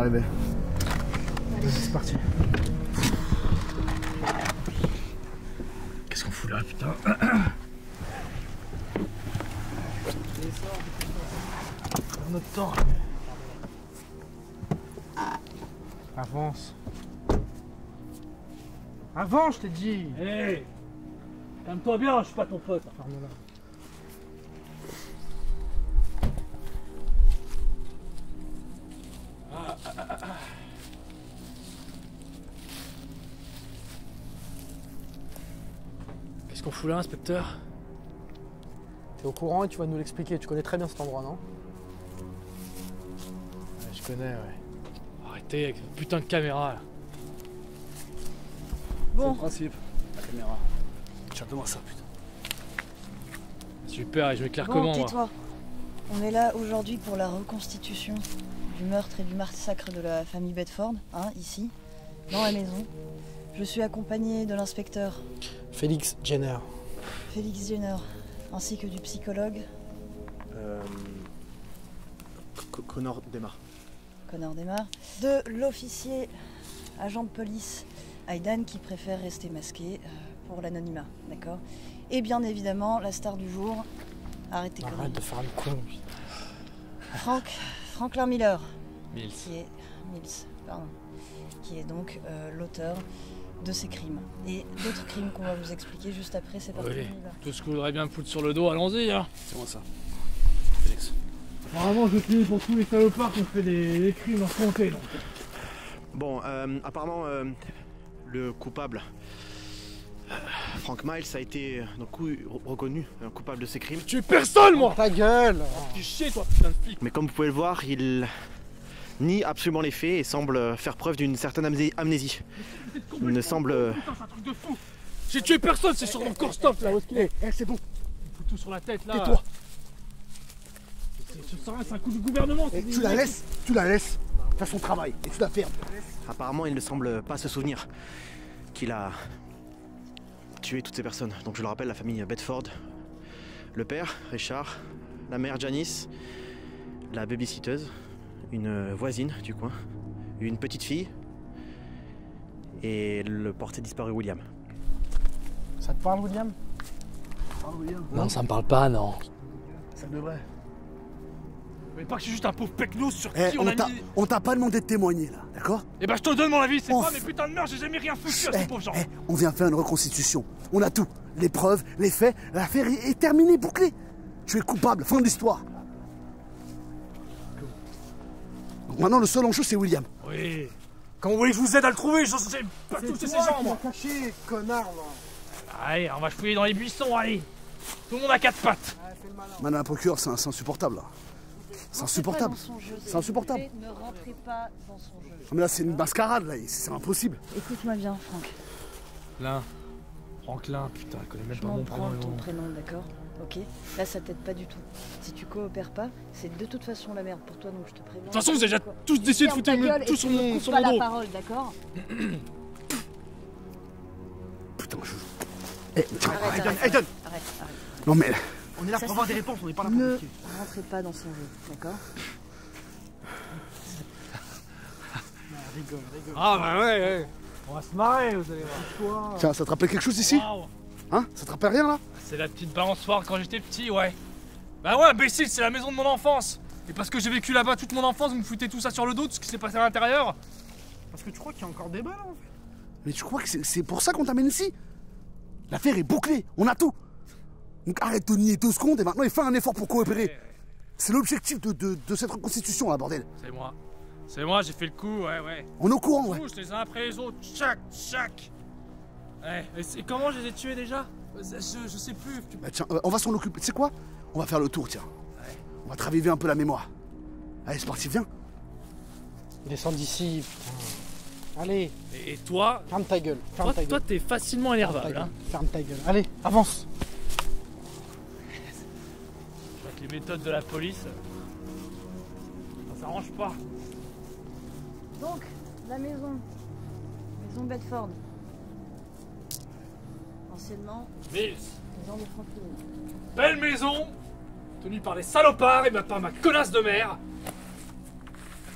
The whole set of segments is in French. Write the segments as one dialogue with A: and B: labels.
A: arriver. Vas-y, c'est parti.
B: Qu'est-ce qu'on fout là, putain? Notre temps.
A: Avance. Avance, je t'ai dit.
B: Hé hey, calme-toi bien, je suis pas ton pote.
A: Ferme-la.
B: Qu'est-ce qu'on fout là, inspecteur?
A: T'es au courant et tu vas nous l'expliquer. Tu connais très bien cet endroit, non?
B: Ouais, je connais, ouais. Arrêtez avec cette putain de caméra là.
A: C'est
C: Bon,
A: le principe, la caméra. Chante-moi ça, putain.
B: Super, et je m'éclaire
C: bon,
B: comment moi?
C: tais-toi. On est là aujourd'hui pour la reconstitution du meurtre et du massacre de la famille Bedford, hein, ici, dans la maison. Je suis accompagnée de l'inspecteur
A: Félix Jenner.
C: Félix Jenner, ainsi que du psychologue
A: Connor démarre.
C: Connor Desmar, de l'officier agent de police Aidan qui préfère rester masqué pour l'anonymat, d'accord? Et bien évidemment, la star du jour, arrêtez conneries.
A: Arrête de faire le con.
C: Franklin Miller,
B: Mills.
C: qui est donc l'auteur de ces crimes. Et d'autres crimes qu'on va vous expliquer juste après, c'est parti.
B: Oui,
C: on y va.
B: tout ce que vous voudrez bien me foutre sur le dos, allons-y hein.
A: C'est moi ça. Félix.
B: Apparemment, je finis pour tous les salopards qui ont fait des crimes en santé, donc.
D: Bon, apparemment, le coupable, Frank Miles, a été donc reconnu coupable de ces crimes.
B: Tu es personne, moi!
A: Ta gueule!
B: Tu chier, toi, putain de flic!
D: Mais comme vous pouvez le voir, il nie absolument les faits et semble faire preuve d'une certaine amnésie. Il ne semble...
B: Putain, c'est un truc de fou! J'ai tué personne, c'est sur mon corps stop là, où est-ce qu'il est?
A: C'est bon,
B: Il fout tout sur la tête là!
A: tais-toi!
B: C'est un coup du gouvernement!
A: Tu la laisses faire son travail et tu la fermes.
D: Apparemment, il ne semble pas se souvenir qu'il a tué toutes ces personnes. Donc je le rappelle, la famille Bedford, le père, Richard, la mère Janice, la babysitteuse, une voisine du coin, une petite fille et le porté disparu William.
A: Ça te parle, William?
B: Non, ça me parle pas, non.
A: Ça devrait.
B: Mais pas que je suis juste un pauvre pecnos sur qui on a mis...
A: On t'a pas demandé de témoigner là, d'accord?
B: Eh ben je te donne mon avis, c'est
A: On
B: pas mes putains de meurtres, j'ai jamais rien foutu à ces pauvres gens.
A: On vient faire une reconstitution. On a tout. Les preuves, les faits, l'affaire est terminée, bouclée. Tu es coupable, fin de l'histoire. Donc maintenant, le seul enjeu, c'est William.
B: Oui. Quand vous voulez que je vous aide à le trouver, je sais pas toucher ces gens, moi.
A: caché, connard, là.
B: Allez, on va fouiller dans les buissons, allez. Tout le monde a quatre pattes.
A: Madame la procureure, c'est insupportable, là. C'est insupportable. C'est insupportable.
C: Ne rentrez pas dans son jeu.
A: Mais là, c'est une mascarade, là. C'est impossible.
C: Écoute-moi bien, Franck.
B: Franklin, putain, elle connaît même
C: Je
B: pas
C: m'en
B: mon
C: prends
B: prénom.
C: ton prénom, d'accord? Ok? Là, ça t'aide pas du tout. Si tu coopères pas, c'est de toute façon la merde pour toi, donc je te préviens.
B: De toute façon, vous avez déjà tous décidé de foutre tout sur mon
C: pas la
B: dos.
C: parole, d'accord?
A: Putain, je...
C: Arrête.
A: Non, mais...
D: On est là
C: Ça
D: pour avoir
C: suffit.
D: des réponses, on n'est pas là pour
C: Ne
D: discuter.
C: rentrez pas dans son jeu, d'accord?
B: Ah bah ouais. On va se marrer, vous allez voir.
A: Tiens, ça te rappelle quelque chose ici?
B: Waouh.
A: Hein? Ça te rappelle rien, là?
B: C'est la petite balançoire quand j'étais petit, ouais. Bah ouais, imbécile, c'est la maison de mon enfance. Et parce que j'ai vécu là-bas toute mon enfance, vous me foutez tout ça sur le dos, tout ce qui s'est passé à l'intérieur.
D: Parce que tu crois qu'il y a encore des balles, en fait?
A: Mais tu crois que c'est pour ça qu'on t'amène ici? L'affaire est bouclée, on a tout. Donc arrête de nier 2 secondes et maintenant il fait un effort pour coopérer. C'est l'objectif de cette reconstitution, là, bordel.
B: C'est moi, j'ai fait le coup, ouais.
A: On est au courant, ouais.
B: Tous les uns après les autres, chaque. Ouais, et comment je les ai tués déjà? Je sais plus.
A: Bah tiens, on va s'en occuper. Tu sais quoi? On va faire le tour, tiens.
B: Ouais.
A: On va te raviver un peu la mémoire. Allez, c'est parti, viens. Descends d'ici, putain. Allez,
B: Et toi,
A: ferme ta gueule.
B: toi t'es facilement énervable, hein.
A: Ferme ta gueule. Allez, avance.
B: Avec les méthodes de la police, ça s'arrange pas.
C: Donc, la maison Bedford. Anciennement,
B: Mills,
C: maison de Franklin.
B: belle maison, tenue par les salopards et par ma connasse de mère,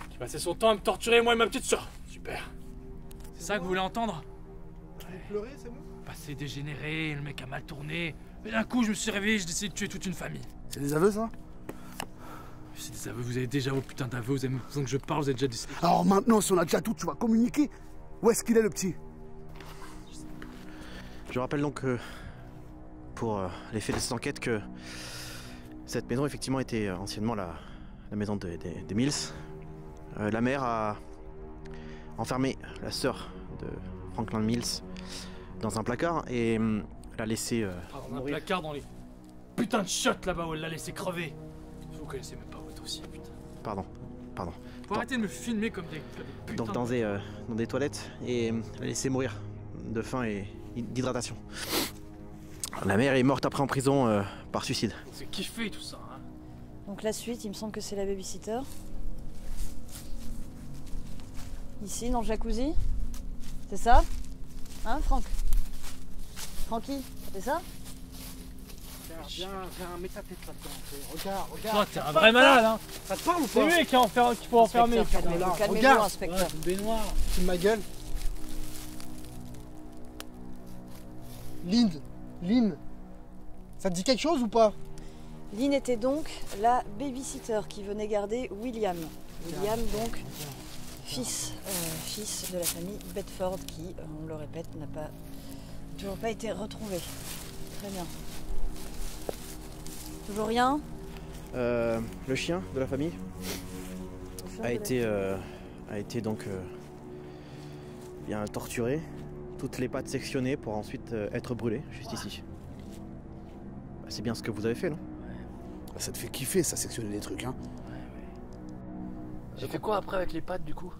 B: qui passait son temps à me torturer, moi et ma petite soeur. Super. C'est ça que vous voulez entendre?
E: Pleurer, c'est bon?
B: Passé dégénéré, le mec a mal tourné. Mais d'un coup, je me suis réveillé, j'ai décidé de tuer toute une famille.
A: C'est des aveux, ça?
B: C'est des aveux, vous avez déjà vos putains d'aveux, vous avez même besoin que je parle, vous avez déjà décidé.
A: Alors maintenant, si on a déjà tout, tu vas communiquer. Où est-ce qu'il est, le petit?
D: Je rappelle donc pour les faits de cette enquête que cette maison effectivement était anciennement la maison des Mills. La mère a enfermé la sœur de Franklin Mills dans un placard et l'a laissé
B: Dans un placard dans les putains de chiottes là-bas où elle l'a laissé crever. Vous connaissez même pas votre dossier, putain.
D: Pardon.
B: Faut arrêter de me filmer comme des putains
D: Donc dans des toilettes et l'a laissé mourir de faim et d'hydratation. La mère est morte après en prison par suicide.
B: C'est kiffé tout ça, hein.
C: Donc la suite, il me semble que c'est la babysitter. Ici, dans le jacuzzi. C'est ça? Hein, Franck? Francky, c'est ça?
E: Viens, mets ta tête là-dedans. Regarde.
B: Toi, t'es un vrai malade, hein.
E: Ça te parle ou
B: C'est
E: pas?
B: lui qu'il faut enfermer.
C: Inspecteur, calmez-vous, calmez-vous,
E: Regarde.
C: inspecteur.
B: Baignoire.
E: C'est ma gueule. Lynn. Ça te dit quelque chose ou pas?
C: Lynn était donc la babysitter qui venait garder William. William, donc, fils de la famille Bedford qui, on le répète, n'a toujours pas été retrouvé. Très bien. Toujours rien?
D: Le chien de la famille a été donc bien torturé, toutes les pattes sectionnées pour ensuite être brûlé juste ici. Bah, c'est bien ce que vous avez fait, non?
A: Ça te fait kiffer, ça, sectionner des trucs, hein.
B: J'ai fait quoi après avec les pattes du coup?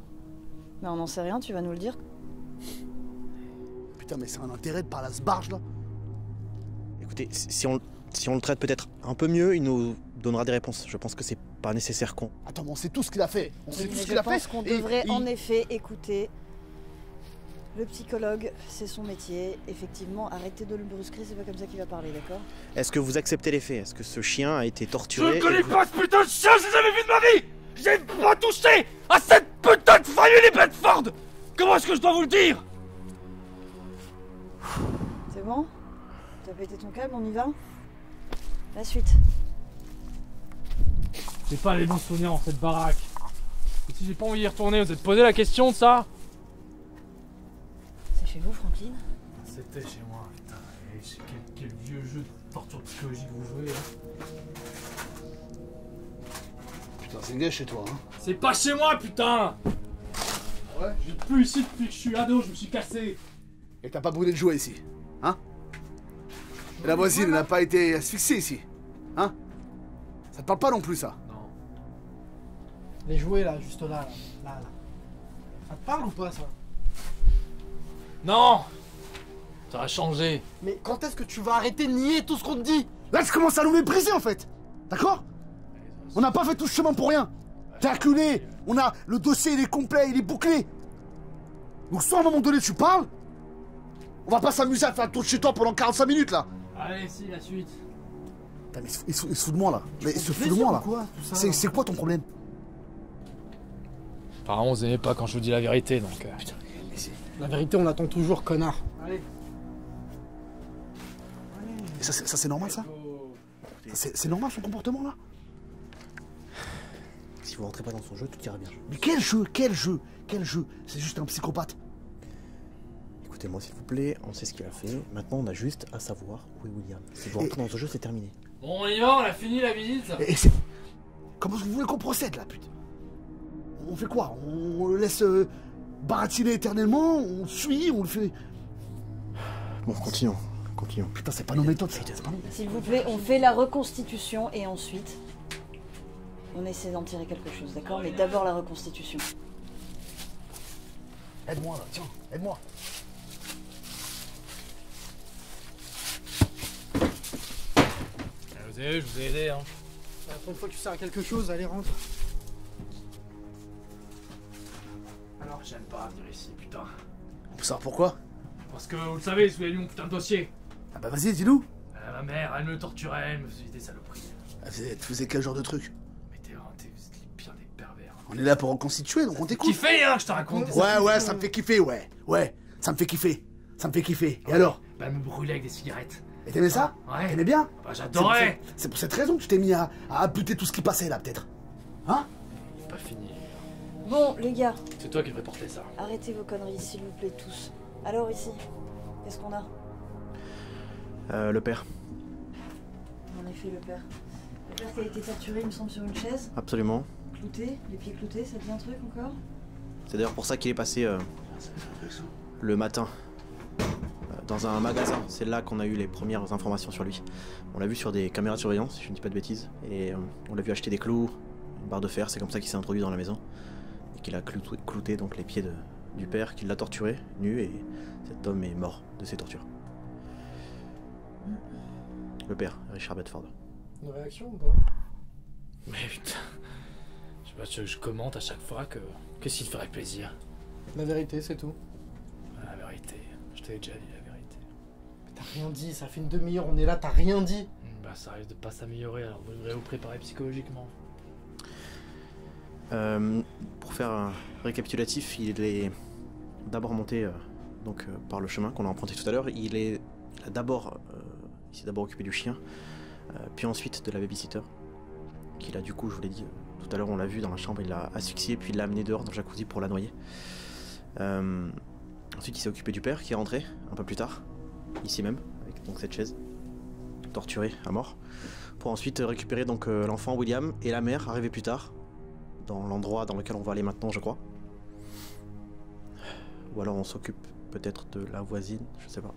C: Mais on n'en sait rien, tu vas nous le dire.
A: Putain, mais c'est un intérêt de parler à ce barge, là.
D: Écoutez, si on le traite peut-être un peu mieux, il nous donnera des réponses. Je pense que c'est pas nécessaire qu'on...
A: Attends, mais on sait tout ce qu'il a fait. On sait
C: Oui,
A: tout
C: mais
A: ce qu'il a
C: je
A: fait.
C: pense qu'on
A: et
C: devrait
A: il-
C: en effet écouter le psychologue, c'est son métier. Effectivement, arrêtez de le brusquer, c'est pas comme ça qu'il va parler, d'accord?
D: Est-ce que vous acceptez les faits? Est-ce que ce chien a été
B: Je
D: torturé?
B: ne connais pas ce putain de chien, je l'ai jamais vu de ma vie! J'ai pas touché à cette putain de famille Bedford! Comment est-ce que je dois vous le dire?
C: C'est bon? T'as pété ton câble, on y va? La suite.
B: J'ai pas les bons souvenirs dans cette baraque. Et si j'ai pas envie d'y retourner, vous êtes posé la question de ça?
C: C'est chez vous, Franklin?
B: C'était chez moi, putain. Et quel vieux jeu de torture psychologique vous jouez, hein.
A: Putain, c'est gay chez toi, hein.
B: C'est pas chez moi, putain!
A: Ouais.
B: Je vis plus ici depuis que je suis ado, je me suis cassé.
A: Et t'as pas brûlé de jouet ici, hein? Et la voisine, elle n'a pas été asphyxiée ici, hein? Ça te parle pas non plus, ça?
B: Non.
E: Les jouets là, juste là. Ça te parle ou pas ça?
B: Non! Ça a changé.
E: Mais quand est-ce que tu vas arrêter de nier tout ce qu'on te dit?
A: Là, tu commences à nous mépriser, en fait. D'accord? On n'a pas fait tout ce chemin pour rien. T'es acculé. On a... Le dossier, il est complet, il est bouclé. Donc soit à un moment donné, tu parles. On va pas s'amuser à faire le tour de chez toi pendant 45 minutes, là.
B: Allez, si, la suite.
A: Putain, mais il se fout de moi, là. Mais il se fout de moi, là.
E: Quoi, tout ça, là
A: C'est quoi ton problème?
B: Apparemment, vous aimez pas quand je vous dis la vérité, donc...
A: Putain, mais c'est...
E: La vérité, on attend toujours, connard. Allez.
A: Et ça, c'est normal, ça? C'est normal, son comportement, là?
D: Si vous rentrez pas dans son jeu, tout ira bien.
A: Mais quel jeu? Quel jeu? Quel jeu? C'est juste un psychopathe.
D: Écoutez-moi s'il vous plaît, on sait ce qu'il a fait. Maintenant, on a juste à savoir où est William. Si vous rentrez dans ce jeu, c'est terminé.
B: Bon, on y va, on a fini la visite.
A: Et c'est... Comment vous voulez qu'on procède, là, putain? On fait quoi? On le laisse baratiner éternellement? On le suit? On le fait...
D: Bon, continuons.
A: Putain, c'est pas nos méthodes, ça. C'est pas nos...
C: S'il vous plaît, on fait la reconstitution et ensuite, on essaie d'en tirer quelque chose, d'accord? Mais d'abord la reconstitution.
A: Aide-moi, là, tiens, aide-moi.
B: Je vous ai aidé, hein.
E: La prochaine fois que tu sers à quelque chose, allez, rentre.
B: Alors, j'aime pas venir ici, putain.
A: On peut savoir pourquoi?
B: Parce que, vous le savez, vous avez lu mon putain de dossier.
A: Ah bah vas-y, dis-nous.
B: Ma mère, elle me torturait, elle me faisait des saloperies.
A: Tu faisais quel genre de truc?
B: Mais vous êtes les pires des pervers.
A: On est là pour reconstituer, donc on t'écoute.
B: Kiffé, hein, que je te raconte.
A: Ouais, ça me fait kiffer, ouais. Ouais, ça me fait kiffer. Ça me fait kiffer. Et alors?
B: Bah, me brûler avec des cigarettes.
A: Et t'aimais ça?
B: Ouais.
A: T'aimais bien?
B: Bah, j'adorais.
A: C'est pour cette raison que tu t'es mis à buter tout ce qui passait là, peut-être. Hein?
B: Il est pas fini.
C: Bon, les gars,
B: C'est toi qui devrais porter ça.
C: arrêtez vos conneries, s'il vous plaît, tous. Alors, ici, qu'est-ce qu'on a?
D: Le père.
C: En effet, le père. Le père qui a été torturé, il me semble, sur une chaise,
D: Absolument.
C: clouté, les pieds cloutés, ça te dit un truc encore?
D: C'est d'ailleurs pour ça qu'il est passé le matin dans un magasin. C'est là qu'on a eu les premières informations sur lui. On l'a vu sur des caméras de surveillance, si je ne dis pas de bêtises. Et on l'a vu acheter des clous, une barre de fer. C'est comme ça qu'il s'est introduit dans la maison. Et qu'il a clouté donc les pieds du père, qu'il l'a torturé, nu. Et cet homme est mort de ses tortures. Le père, Richard Bedford.
E: Une réaction ou pas?
B: Mais putain. Je sais pas, je commente à chaque fois que. Qu'est-ce qui te ferait plaisir?
E: La vérité, c'est tout.
B: La vérité. Je t'avais déjà dit la vérité.
E: Mais t'as rien dit, ça fait une demi-heure, on est là, t'as rien dit.
B: Bah, ça risque de pas s'améliorer, alors vous devrez vous préparer psychologiquement.
D: Pour faire un récapitulatif, il est d'abord monté par le chemin qu'on a emprunté tout à l'heure. Il s'est d'abord occupé du chien, puis ensuite de la babysitter, qu'il a du coup, je vous l'ai dit, tout à l'heure on l'a vu dans la chambre, il l'a asphyxié, puis il l'a amené dehors dans le jacuzzi pour la noyer. Ensuite il s'est occupé du père qui est rentré un peu plus tard, ici même, avec donc cette chaise, torturé à mort, pour ensuite récupérer donc l'enfant William et la mère arrivée plus tard, dans l'endroit dans lequel on va aller maintenant je crois. Ou alors on s'occupe peut-être de la voisine, je sais pas.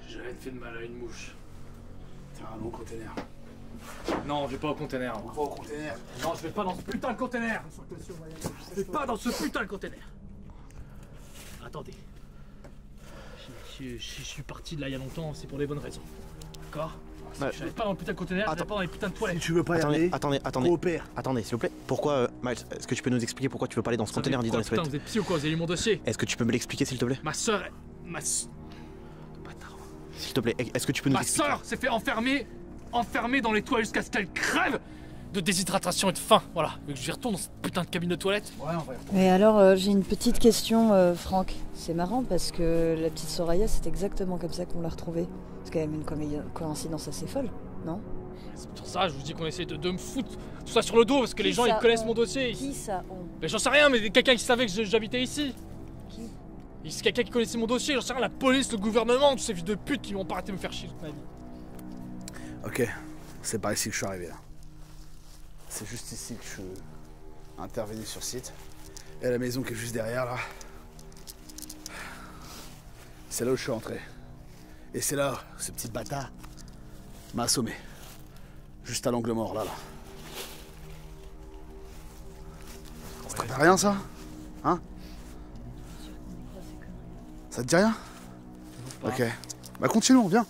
B: J'ai jamais fait de mal à une mouche.
A: Tiens, allons au container.
B: Non, je vais pas au container.
A: On va au container.
B: Non, je vais pas dans ce putain de container. Je vais pas dans ce putain de container. Attendez. Si je suis parti de là il y a longtemps, c'est pour les bonnes raisons. D'accord? Je vais pas dans le putain de container, je vais pas dans les putains de
A: Si
B: toilettes.
A: tu veux pas y aller,
D: Attendez,
A: coopère.
D: s'il vous plaît. Pourquoi, Miles, est-ce que tu peux nous expliquer pourquoi tu veux pas aller dans ce conteneur ni dans les
B: Putain,
D: toilettes?
B: vous êtes psy ou quoi? Vous avez lu mon dossier?
D: Est-ce que tu peux me l'expliquer s'il te plaît?
B: Ma soeur. Bâtard.
D: S'il te plaît, est-ce que tu peux nous
B: Ma
D: expliquer?
B: soeur s'est fait enfermer dans les toilettes jusqu'à ce qu'elle crève de déshydratation et de faim. Voilà. Donc je retourne dans cette putain de cabine de toilette.
A: Ouais, on va y retourner.
C: Mais alors, j'ai une petite question, Franck. C'est marrant parce que la petite Soraya, c'est exactement comme ça qu'on l'a retrouvée. C'est quand même une coïncidence assez folle, non?
B: C'est pour ça, je vous dis qu'on essaie de me foutre tout ça sur le dos parce que les
C: Qui
B: gens
C: ça,
B: ils connaissent
C: on
B: mon dossier.
C: Qui ça on?
B: Mais j'en sais rien, mais quelqu'un qui savait que j'habitais ici.
C: Qui?
B: C'est quelqu'un qui connaissait mon dossier, j'en sais rien, la police, le gouvernement, tous ces fils de pute qui m'ont pas arrêté de me faire chier toute ma vie.
A: Ok, c'est pas ici que je suis arrivé là. C'est juste ici que je suis intervenu sur site. Et la maison qui est juste derrière là, c'est là où je suis entré. Et c'est là, ce petit bâtard m'a assommé. Juste à l'angle mort là. Ça te rappelle rien ça? Hein? Ça te dit rien? Ok. Bah continuons, viens.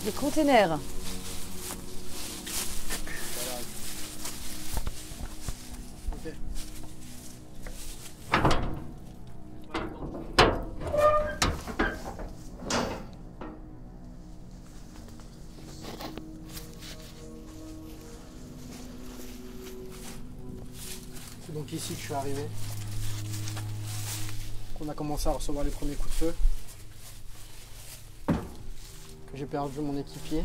C: Des containers.
E: Ok. C'est donc ici que je suis arrivé. Qu'on a commencé à recevoir les premiers coups de feu. Que j'ai perdu mon équipier.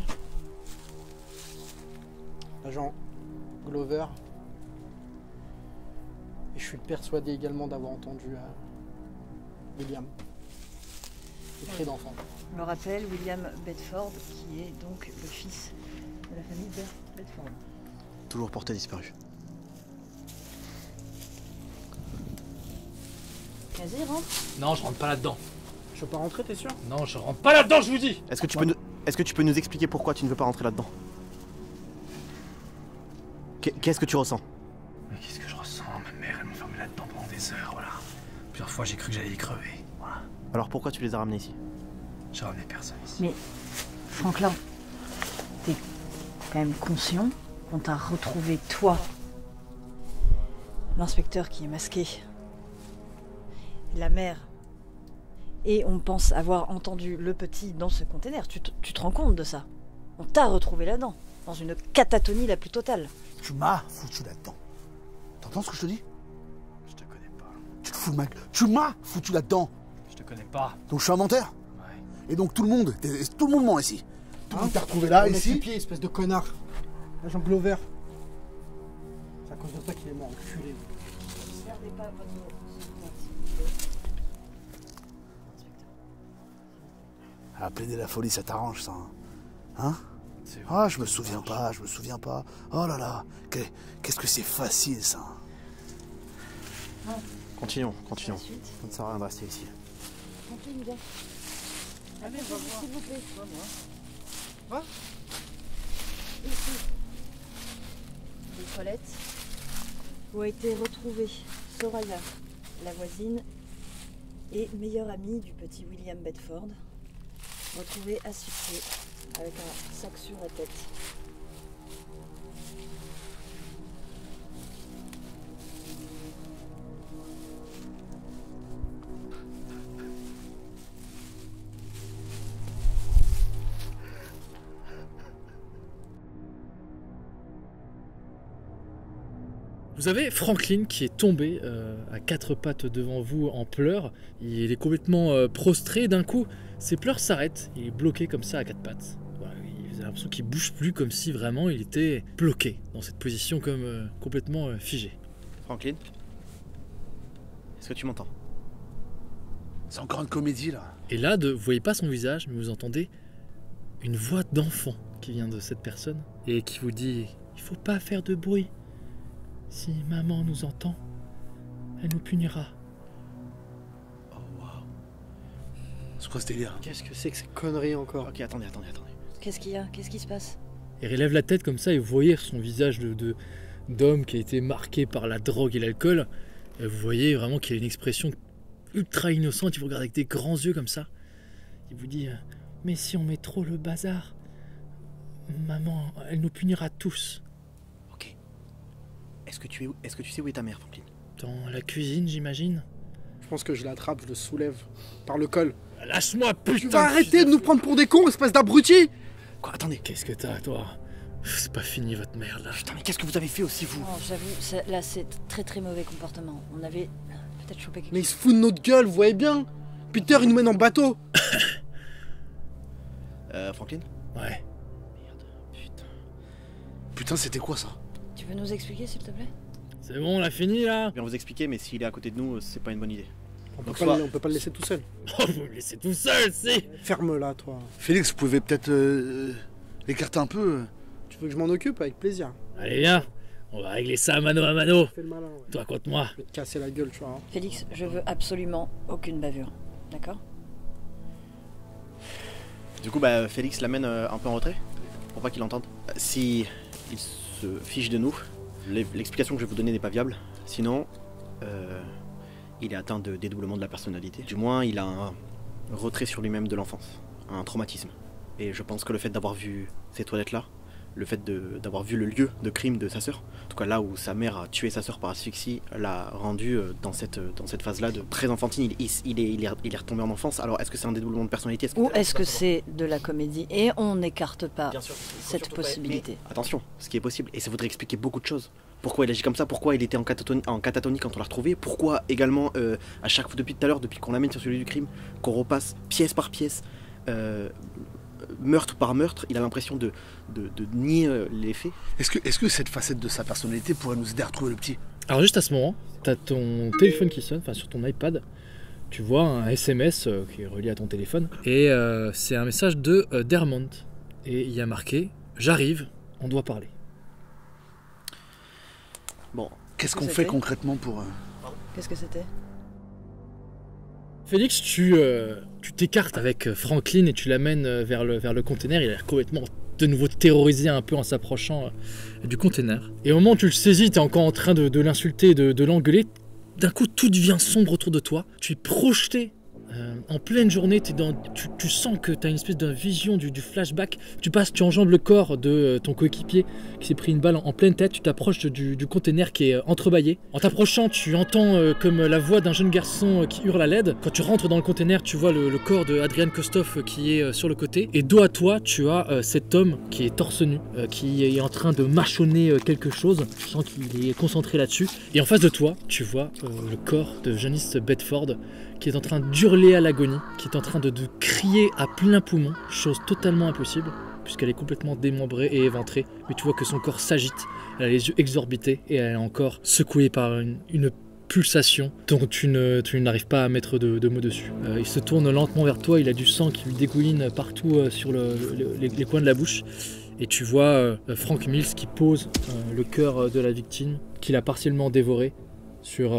E: L'agent Glover. Et je suis persuadé également d'avoir entendu William. Les cris d'enfant.
C: Je me rappelle William Bedford, qui est donc le fils de la famille Bedford.
D: Toujours porté disparu.
C: Vas-y, rentre.
B: Non, je rentre pas là-dedans.
E: Je peux pas rentrer, t'es sûr?
B: Non, je rentre pas là-dedans, je vous dis.
D: Est-ce que tu peux nous expliquer pourquoi tu ne veux pas rentrer là-dedans? Qu'est-ce que tu ressens?
B: Mais qu'est-ce que je ressens? Ma mère, elle m'a enfermé là-dedans pendant des heures, voilà. Plusieurs fois, j'ai cru que j'allais y crever. Voilà.
D: Alors pourquoi tu les as ramenés ici?
B: J'ai ramené personne ici.
C: Mais, Franklin, t'es quand même conscient qu'on t'a retrouvé, toi, l'inspecteur qui est masqué, la mère, et on pense avoir entendu le petit dans ce container. Tu te rends compte de ça? On t'a retrouvé là-dedans, dans une catatonie la plus totale.
A: Tu m'as foutu là-dedans. T'entends ce que je te dis?
B: Je te connais pas.
A: Tu te fous de ma gueule. Tu m'as foutu là-dedans.
B: Je te connais pas.
A: Donc je suis un menteur.
B: Ouais.
A: Et donc tout le monde ment ici. Tout le monde t'a retrouvé là,
E: Mets tes
A: ici.
E: pieds, espèce de connard. Agent Glover. C'est à cause de toi qu'il est mort, enculé.
C: Perdez pas votre souvenir,
A: Ah, plaider la folie, ça t'arrange, ça. Hein?
B: C'est vrai.
A: Ah, je me souviens pas. Oh là là. Qu'est-ce que c'est facile, ça.
D: Continuons.
C: La suite.
D: Ça ne sert à rien de rester ici.
C: Tranquille, gars. Allez, s'il vous plaît.
E: Va.
C: Ici. Les toilettes où a été retrouvée Soraya, la voisine et meilleure amie du petit William Bedford, retrouvée asphyxiée avec un sac sur la tête.
B: Vous avez Franklin qui est tombé à quatre pattes devant vous en pleurs. Il est complètement prostré. D'un coup, ses pleurs s'arrêtent. Il est bloqué comme ça à quatre pattes. Voilà, vous avez l'impression qu'il bouge plus, comme si vraiment il était bloqué dans cette position comme complètement figé.
D: Franklin, est-ce que tu m'entends?
A: C'est encore une comédie, là.
B: Et là, vous voyez pas son visage, mais vous entendez une voix d'enfant qui vient de cette personne et qui vous dit « Il faut pas faire de bruit. Si maman nous entend, elle nous punira. »
A: C'est quoi ce délire?
E: Qu'est-ce que c'est que ces conneries encore?
D: Ok, attendez.
C: Qu'est-ce qu'il y a? Qu'est-ce qui se passe?
B: Il relève la tête comme ça et vous voyez son visage d'homme qui a été marqué par la drogue et l'alcool. Et vous voyez vraiment qu'il a une expression ultra innocente. Il vous regarde avec des grands yeux comme ça. Il vous dit « Mais si on met trop le bazar, maman, elle nous punira tous. »
D: Ok. Est-ce que tu sais où est ta mère, Franklin?
B: Dans la cuisine, j'imagine.
E: Je pense que je l'attrape, je le soulève par le col.
B: Lâche-moi, putain!
E: Tu vas arrêter de nous prendre pour des cons, espèce d'abruti!
D: Quoi? Attendez.
B: Qu'est-ce que t'as, toi? C'est pas fini, votre merde, là.
D: Putain, mais qu'est-ce que vous avez fait aussi, vous?
C: Oh, j'avoue, là c'est très très mauvais comportement. On avait peut-être chopé quelque
E: Mais il
C: chose.
E: se fout de notre gueule, vous voyez bien? Peter, il nous mène en bateau!
D: Franklin?
B: Ouais.
D: Merde, putain.
A: Putain, c'était quoi, ça?
C: Tu peux nous expliquer s'il te plaît?
B: C'est bon, on a fini, là?
D: Je viens vous expliquer, mais s'il est à côté de nous, c'est pas une bonne idée.
E: On
D: Donc
E: peut pas le laisser tout seul.
B: Oh, vous me laissez tout seul, si!
E: Ferme-la, toi.
A: Félix, vous pouvez peut-être l'écarter un peu.
E: Tu veux que je m'en occupe? Avec plaisir.
B: Allez, viens! On va régler ça mano à mano.
E: Fais le malin, ouais.
B: Toi contre moi.
E: Je vais te casser la gueule, tu vois.
C: Félix, je veux absolument aucune bavure. D'accord?
D: Du coup, Félix l'amène un peu en retrait, pour pas qu'il entende. Si il se fiche de nous, l'explication que je vais vous donner n'est pas viable. Sinon, il est atteint de dédoublement de la personnalité. Du moins, il a un retrait sur lui-même de l'enfance, un traumatisme. Et je pense que le fait d'avoir vu ces toilettes-là, le fait d'avoir vu le lieu de crime de sa sœur, en tout cas là où sa mère a tué sa sœur par asphyxie, l'a rendu dans cette phase-là de très enfantine. Il est retombé en enfance. Alors est-ce que c'est un dédoublement de personnalité?
C: Ou est-ce que c'est de la comédie? Et on n'écarte pas
D: Bien sûr,
C: cette possibilité.
D: Mais attention, ce qui est possible, et ça voudrait expliquer beaucoup de choses. Pourquoi il agit comme ça? Pourquoi il était en catatonie quand on l'a retrouvé? Pourquoi également, à chaque fois depuis tout à l'heure, depuis qu'on l'amène sur celui du crime, qu'on repasse pièce par pièce, meurtre par meurtre, il a l'impression de nier les faits.
A: Est-ce que cette facette de sa personnalité pourrait nous aider à retrouver le petit?
B: Alors juste à ce moment, t'as ton téléphone qui sonne, enfin sur ton iPad, tu vois un SMS qui est relié à ton téléphone, et c'est un message de Dermont. Et il y a marqué « J'arrive, on doit parler ».
D: Bon,
A: Qu'est-ce qu'on
C: Vous
A: fait
C: savez
A: concrètement pour...
C: Qu'est-ce que c'était?
B: Félix, tu t'écartes avec Franklin et tu l'amènes vers le container. Il a l'air complètement de nouveau terrorisé un peu en s'approchant du container. Et au moment où tu le saisis, tu es encore en train de l'insulter, de l'engueuler. D'un coup, tout devient sombre autour de toi. Tu es projeté En pleine journée, tu sens que tu as une espèce de vision du flashback. Tu enjambes le corps de ton coéquipier qui s'est pris une balle en pleine tête. Tu t'approches du container qui est entrebâillé. En t'approchant, tu entends comme la voix d'un jeune garçon qui hurle à l'aide. Quand tu rentres dans le container, tu vois le corps de Adrian Kostov qui est sur le côté. Et dos à toi, tu as cet homme qui est torse nu, qui est en train de mâchonner quelque chose. Tu sens qu'il est concentré là-dessus. Et en face de toi, tu vois le corps de Janice Bedford qui est en train d'hurler à l'agonie, qui est en train de crier à plein poumon, chose totalement impossible, puisqu'elle est complètement démembrée et éventrée. Mais tu vois que son corps s'agite, elle a les yeux exorbités et elle est encore secouée par une pulsation dont tu n'arrives pas à mettre de mots dessus. Il se tourne lentement vers toi, il a du sang qui lui dégouline partout sur les coins de la bouche. Et tu vois Frank Mills qui pose le cœur de la victime, qu'il a partiellement dévoré sur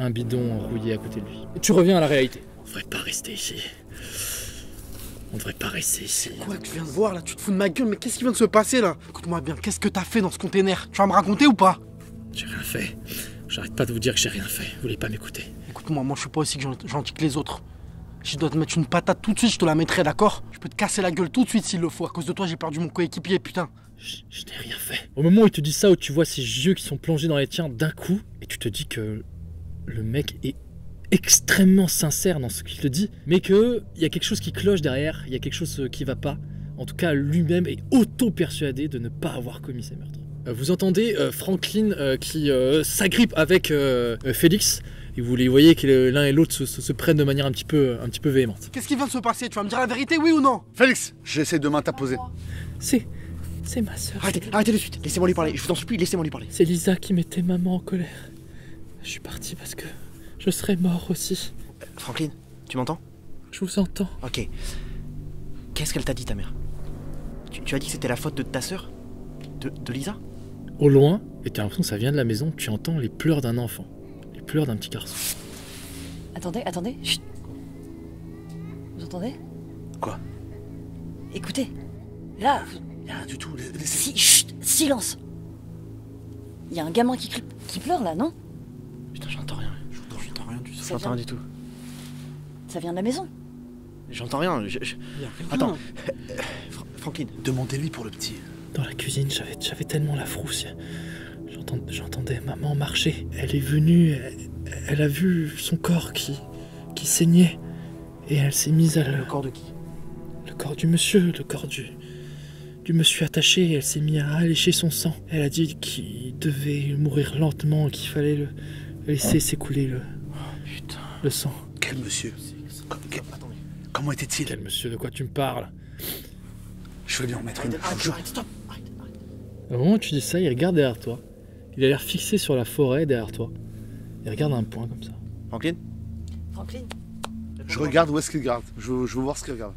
B: un bidon rouillé à côté de lui. Et tu reviens à la réalité. On devrait pas rester ici. On devrait pas rester ici.
E: Quoi que tu viens de voir là? Tu te fous de ma gueule, mais qu'est-ce qui vient de se passer là? Écoute-moi bien, qu'est-ce que t'as fait dans ce container? Tu vas me raconter ou pas?
B: J'ai rien fait. J'arrête pas de vous dire que j'ai rien fait. Vous voulez pas m'écouter?
E: Écoute-moi, moi je suis pas aussi gentil que les autres. Si je dois te mettre une patate tout de suite, je te la mettrai, d'accord? Je peux te casser la gueule tout de suite s'il le faut. À cause de toi, j'ai perdu mon coéquipier, putain.
B: Je n'ai rien fait. Au moment où il te dit ça, où tu vois ses yeux qui sont plongés dans les tiens d'un coup, et tu te dis que le mec est extrêmement sincère dans ce qu'il te dit, mais qu'il y a quelque chose qui cloche derrière, il y a quelque chose qui va pas. En tout cas, lui-même est auto-persuadé de ne pas avoir commis ces meurtres. Vous entendez Franklin qui s'agrippe avec Félix, et vous les voyez que l'un et l'autre se prennent de manière un petit peu véhémente.
E: Qu'est-ce qui vient de se passer? Tu vas me dire la vérité, oui ou non?
A: Félix, j'essaie de m'interposer.
B: C'est ma sœur.
D: Arrêtez de suite, laissez-moi lui parler, je vous en supplie, laissez-moi lui parler.
B: C'est Lisa qui mettait maman en colère. Je suis parti parce que je serais mort aussi.
D: Franklin, tu m'entends?
B: Je vous entends.
D: Ok. Qu'est-ce qu'elle t'a dit, ta mère? Tu as dit que c'était la faute de ta sœur? De Lisa?
B: Au loin, et tu as l'impression que ça vient de la maison, tu entends les pleurs d'un enfant. Les pleurs d'un petit garçon.
C: Attendez, chut. Vous entendez?
A: Quoi?
C: Écoutez, là,
A: Rien du tout.
C: chut, silence. Il y a un gamin qui pleure là, non?
D: Putain, j'entends rien. J'entends rien du tout.
C: Ça
D: J'entends
C: vient-
D: rien du tout.
C: Ça vient de la maison.
D: J'entends rien. Attends. Franklin.
A: Demandez-lui pour le petit.
B: Dans la cuisine, j'avais tellement la frousse. J'entendais maman marcher. Elle est venue, elle a vu son corps qui saignait. Et elle s'est mise à
E: Le corps de qui?
B: le corps du monsieur, le corps du monsieur attaché. Et elle s'est mise à allécher son sang. Elle a dit qu'il devait mourir lentement, qu'il fallait le laisser s'écouler le sang.
A: Quel monsieur?
D: Attendez.
A: Comment était-il?
B: Quel monsieur, de quoi tu me parles?
A: Je vais lui en mettre une.
D: Arrête, stop.
B: Au moment où tu dis ça, il regarde derrière toi. Il a l'air fixé sur la forêt derrière toi. Il regarde un point comme ça.
D: Franklin?
C: Franklin,
A: Je regarde où est-ce qu'il regarde. Je veux voir ce qu'il regarde.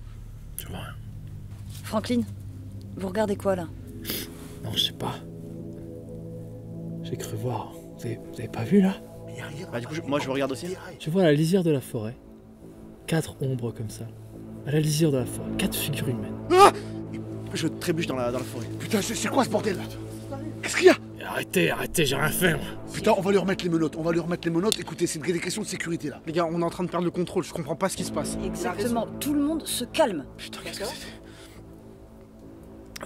B: Tu vois rien.
C: Franklin, vous regardez quoi là?
B: Non, je sais pas. J'ai cru voir. Vous avez pas vu là?
A: Mais y a rien.
D: Bah, du coup, moi je regarde aussi.
B: Tu vois à la lisière de la forêt, 4 ombres comme ça. À la lisière de la forêt, 4 figures humaines.
A: Ah
D: Je trébuche dans la forêt.
A: Putain, c'est quoi ce bordel là? Qu'est-ce qu'il y a?
B: Arrêtez, j'ai rien fait moi.
A: Putain, on va lui remettre les menottes, Écoutez, c'est des questions de sécurité là.
E: Les gars, on est en train de perdre le contrôle, je comprends pas ce qui se passe.
C: Exactement, tout le monde se calme.
D: Putain, qu'est-ce que c'était?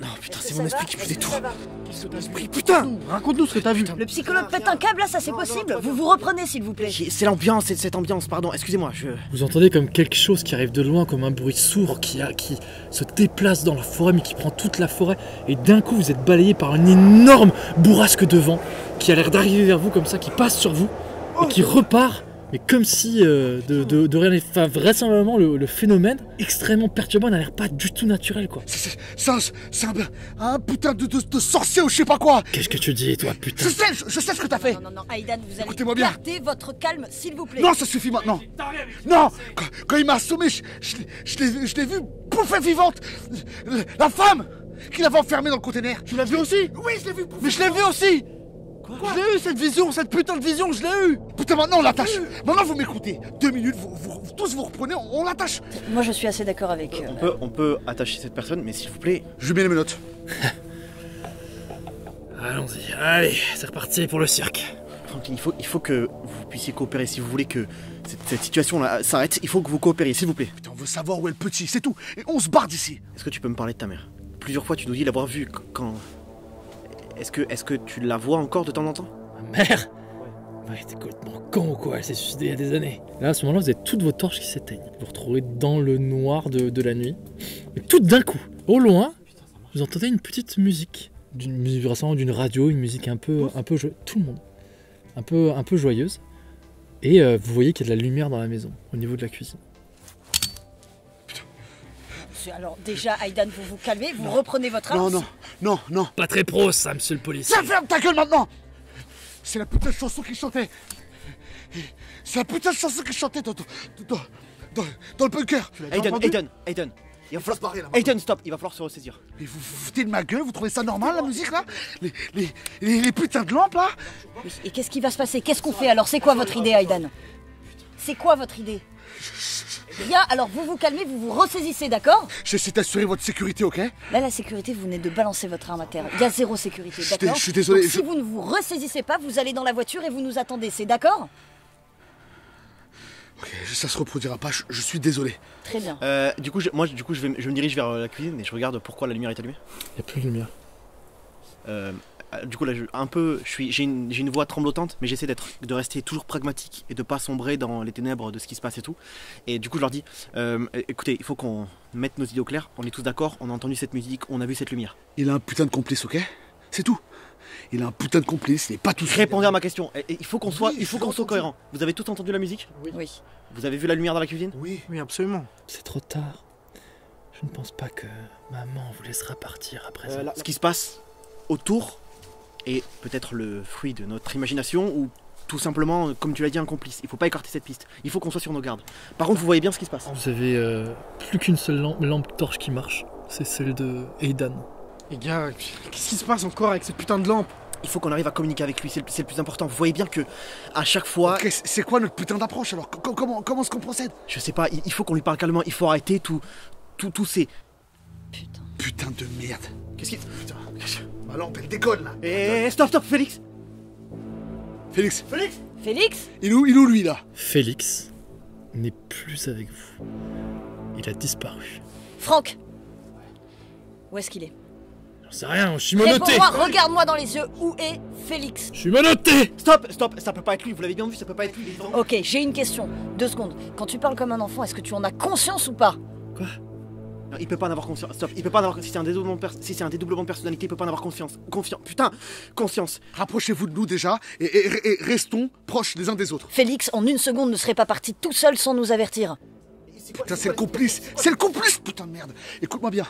D: Non, putain,
C: Est-ce
D: c'est
C: que
D: mon
C: ça
D: esprit
C: va?
D: qui faisait
C: Est-ce que
D: tout.
C: ça va?
E: Esprit, putain! Raconte-nous ce que t'as vu.
C: Le psychologue pète un câble là, ça c'est possible. Vous vous reprenez s'il vous plaît.
D: C'est l'ambiance, c'est cette ambiance, pardon, excusez-moi,
B: Vous entendez comme quelque chose qui arrive de loin, comme un bruit sourd qui se déplace dans la forêt, mais qui prend toute la forêt. Et d'un coup, vous êtes balayé par une énorme bourrasque de vent qui a l'air d'arriver vers vous comme ça, qui passe sur vous et qui repart. Mais comme si de rien n'était. Enfin, vraisemblablement, le phénomène extrêmement perturbant n'a l'air pas du tout naturel, quoi.
A: C'est un putain de sorcier ou je sais pas quoi.
B: Qu'est-ce que tu dis, toi, putain?
A: Je sais ce que t'as fait.
C: Non, Aïdan, vous allez
A: Écoutez-moi bien.
C: garder votre calme s'il vous plaît.
A: Non, ça suffit maintenant. Non, quand il m'a assommé, je l'ai vu bouffer vivante. La femme qu'il avait enfermée dans le conteneur.
E: Tu l'as vu aussi?
A: Oui, je l'ai vu bouffer.
E: Mais je l'ai vu aussi! Je l'ai eu cette vision, cette putain de vision, je l'ai eu!
A: Putain, maintenant on l'attache. Maintenant vous m'écoutez. 2 minutes, tous vous reprenez, on l'attache.
C: Moi je suis assez d'accord avec.
D: On peut attacher cette personne, mais s'il vous plaît.
A: Je mets les menottes.
B: Allons-y, allez, c'est reparti pour le cirque.
D: Franklin, il faut que vous puissiez coopérer. Si vous voulez que cette situation-là s'arrête, il faut que vous coopériez, s'il vous plaît.
A: Putain, on veut savoir où est le petit, c'est tout. Et on se barre d'ici.
D: Est-ce que tu peux me parler de ta mère? Plusieurs fois, tu nous dis l'avoir vue quand... Est-ce que tu la vois encore de temps en temps?
B: Ma mère ouais, t'es complètement con ou quoi, elle s'est suicidée il y a des années. Là, à ce moment-là, vous avez toutes vos torches qui s'éteignent. Vous vous retrouvez dans le noir de la nuit. Mais tout d'un coup, au loin, vous entendez une petite musique. D'une musique ressemblante d'une radio, une musique un peu tout le monde. Un peu joyeuse. Et vous voyez qu'il y a de la lumière dans la maison, au niveau de la cuisine.
C: Alors déjà, Aidan, vous vous calmez, vous reprenez votre arme.
A: Non.
B: Pas très pro ça, monsieur le policier.
A: Ça ferme ta gueule maintenant. C'est la putain de chanson qu'il chantait. C'est la putain de chanson qu'il chantait dans le bunker.
D: Aidan. Il va falloir... Aidan, stop, il va falloir se ressaisir.
A: Mais vous vous foutez de ma gueule, vous trouvez ça normal la musique là les putains de lampes là.
C: Oui, et qu'est-ce qui va se passer? Qu'est-ce qu'on fait alors? C'est quoi votre idée, Aidan? C'est quoi votre idée? Bien, alors vous vous calmez, vous vous ressaisissez, d'accord?
A: J'essaie d'assurer votre sécurité, ok?
C: Là, la sécurité, vous venez de balancer votre arme à terre. Il y a zéro sécurité, d'accord?
A: Je suis désolé.
C: Donc, si vous ne vous ressaisissez pas, vous allez dans la voiture et vous nous attendez, c'est d'accord?
A: Ok, ça se reproduira pas, je suis désolé.
C: Très bien.
D: Du coup, je me dirige vers la cuisine et je regarde pourquoi la lumière est allumée.
B: Il n'y a plus de lumière.
D: Du coup là j'ai une voix tremblotante, mais j'essaie de rester toujours pragmatique et de pas sombrer dans les ténèbres de ce qui se passe et tout. Et du coup je leur dis écoutez, il faut qu'on mette nos idées au clair, on est tous d'accord, on a entendu cette musique, on a vu cette lumière.
A: Il a un putain de complice, ok? C'est tout. Il a un putain de complice, il est pas tout seul.
D: Répondez à ma question. Et il faut qu'on soit cohérent. Vous avez tous entendu la musique?
C: Oui.
D: Vous avez vu la lumière dans la cuisine?
A: Oui.
E: Oui, absolument.
B: C'est trop tard. Je ne pense pas que maman vous laissera partir après ça.
D: Ce qui se passe autour est peut-être le fruit de notre imagination ou tout simplement, comme tu l'as dit, un complice. Il faut pas écarter cette piste. Il faut qu'on soit sur nos gardes. Par contre, vous voyez bien ce qui se passe.
B: Vous avez plus qu'une seule lampe torche qui marche. C'est celle de Aidan.
E: Les gars, qu'est-ce qui se passe encore avec cette putain de lampe?
D: Il faut qu'on arrive à communiquer avec lui, c'est le plus important. Vous voyez bien que à chaque fois...
A: Ok, c'est quoi notre putain d'approche alors? Comment est-ce qu'on procède?
D: Je sais pas, il faut qu'on lui parle calmement, il faut arrêter tous ces...
A: Putain de merde.
D: Qu'est-ce qui...
A: Putain. Ma lampe elle déconne là.
D: Eh, stop, Félix.
A: Félix.
C: Félix?
A: Il est où lui là?
B: Félix n'est plus avec vous. Il a disparu.
C: Franck? Où est-ce qu'il est?
B: J'en sais rien, je suis menotté.
C: Réponds-moi, regarde-moi dans les yeux, où est Félix?
B: Je suis menotté.
D: Stop, ça peut pas être lui, vous l'avez bien vu, ça peut pas être lui.
C: Ok, j'ai une question. 2 secondes. Quand tu parles comme un enfant, est-ce que tu en as conscience ou pas?
B: Quoi?
D: Non, il peut pas en avoir conscience, stop, il peut pas en avoir... Si c'est un dédoublement de personnalité, il peut pas en avoir conscience.
A: Rapprochez-vous de nous déjà et restons proches les uns des autres.
C: Félix, en 1 seconde, ne serait pas parti tout seul sans nous avertir.
A: Putain, c'est le complice, putain de merde. Écoute-moi bien.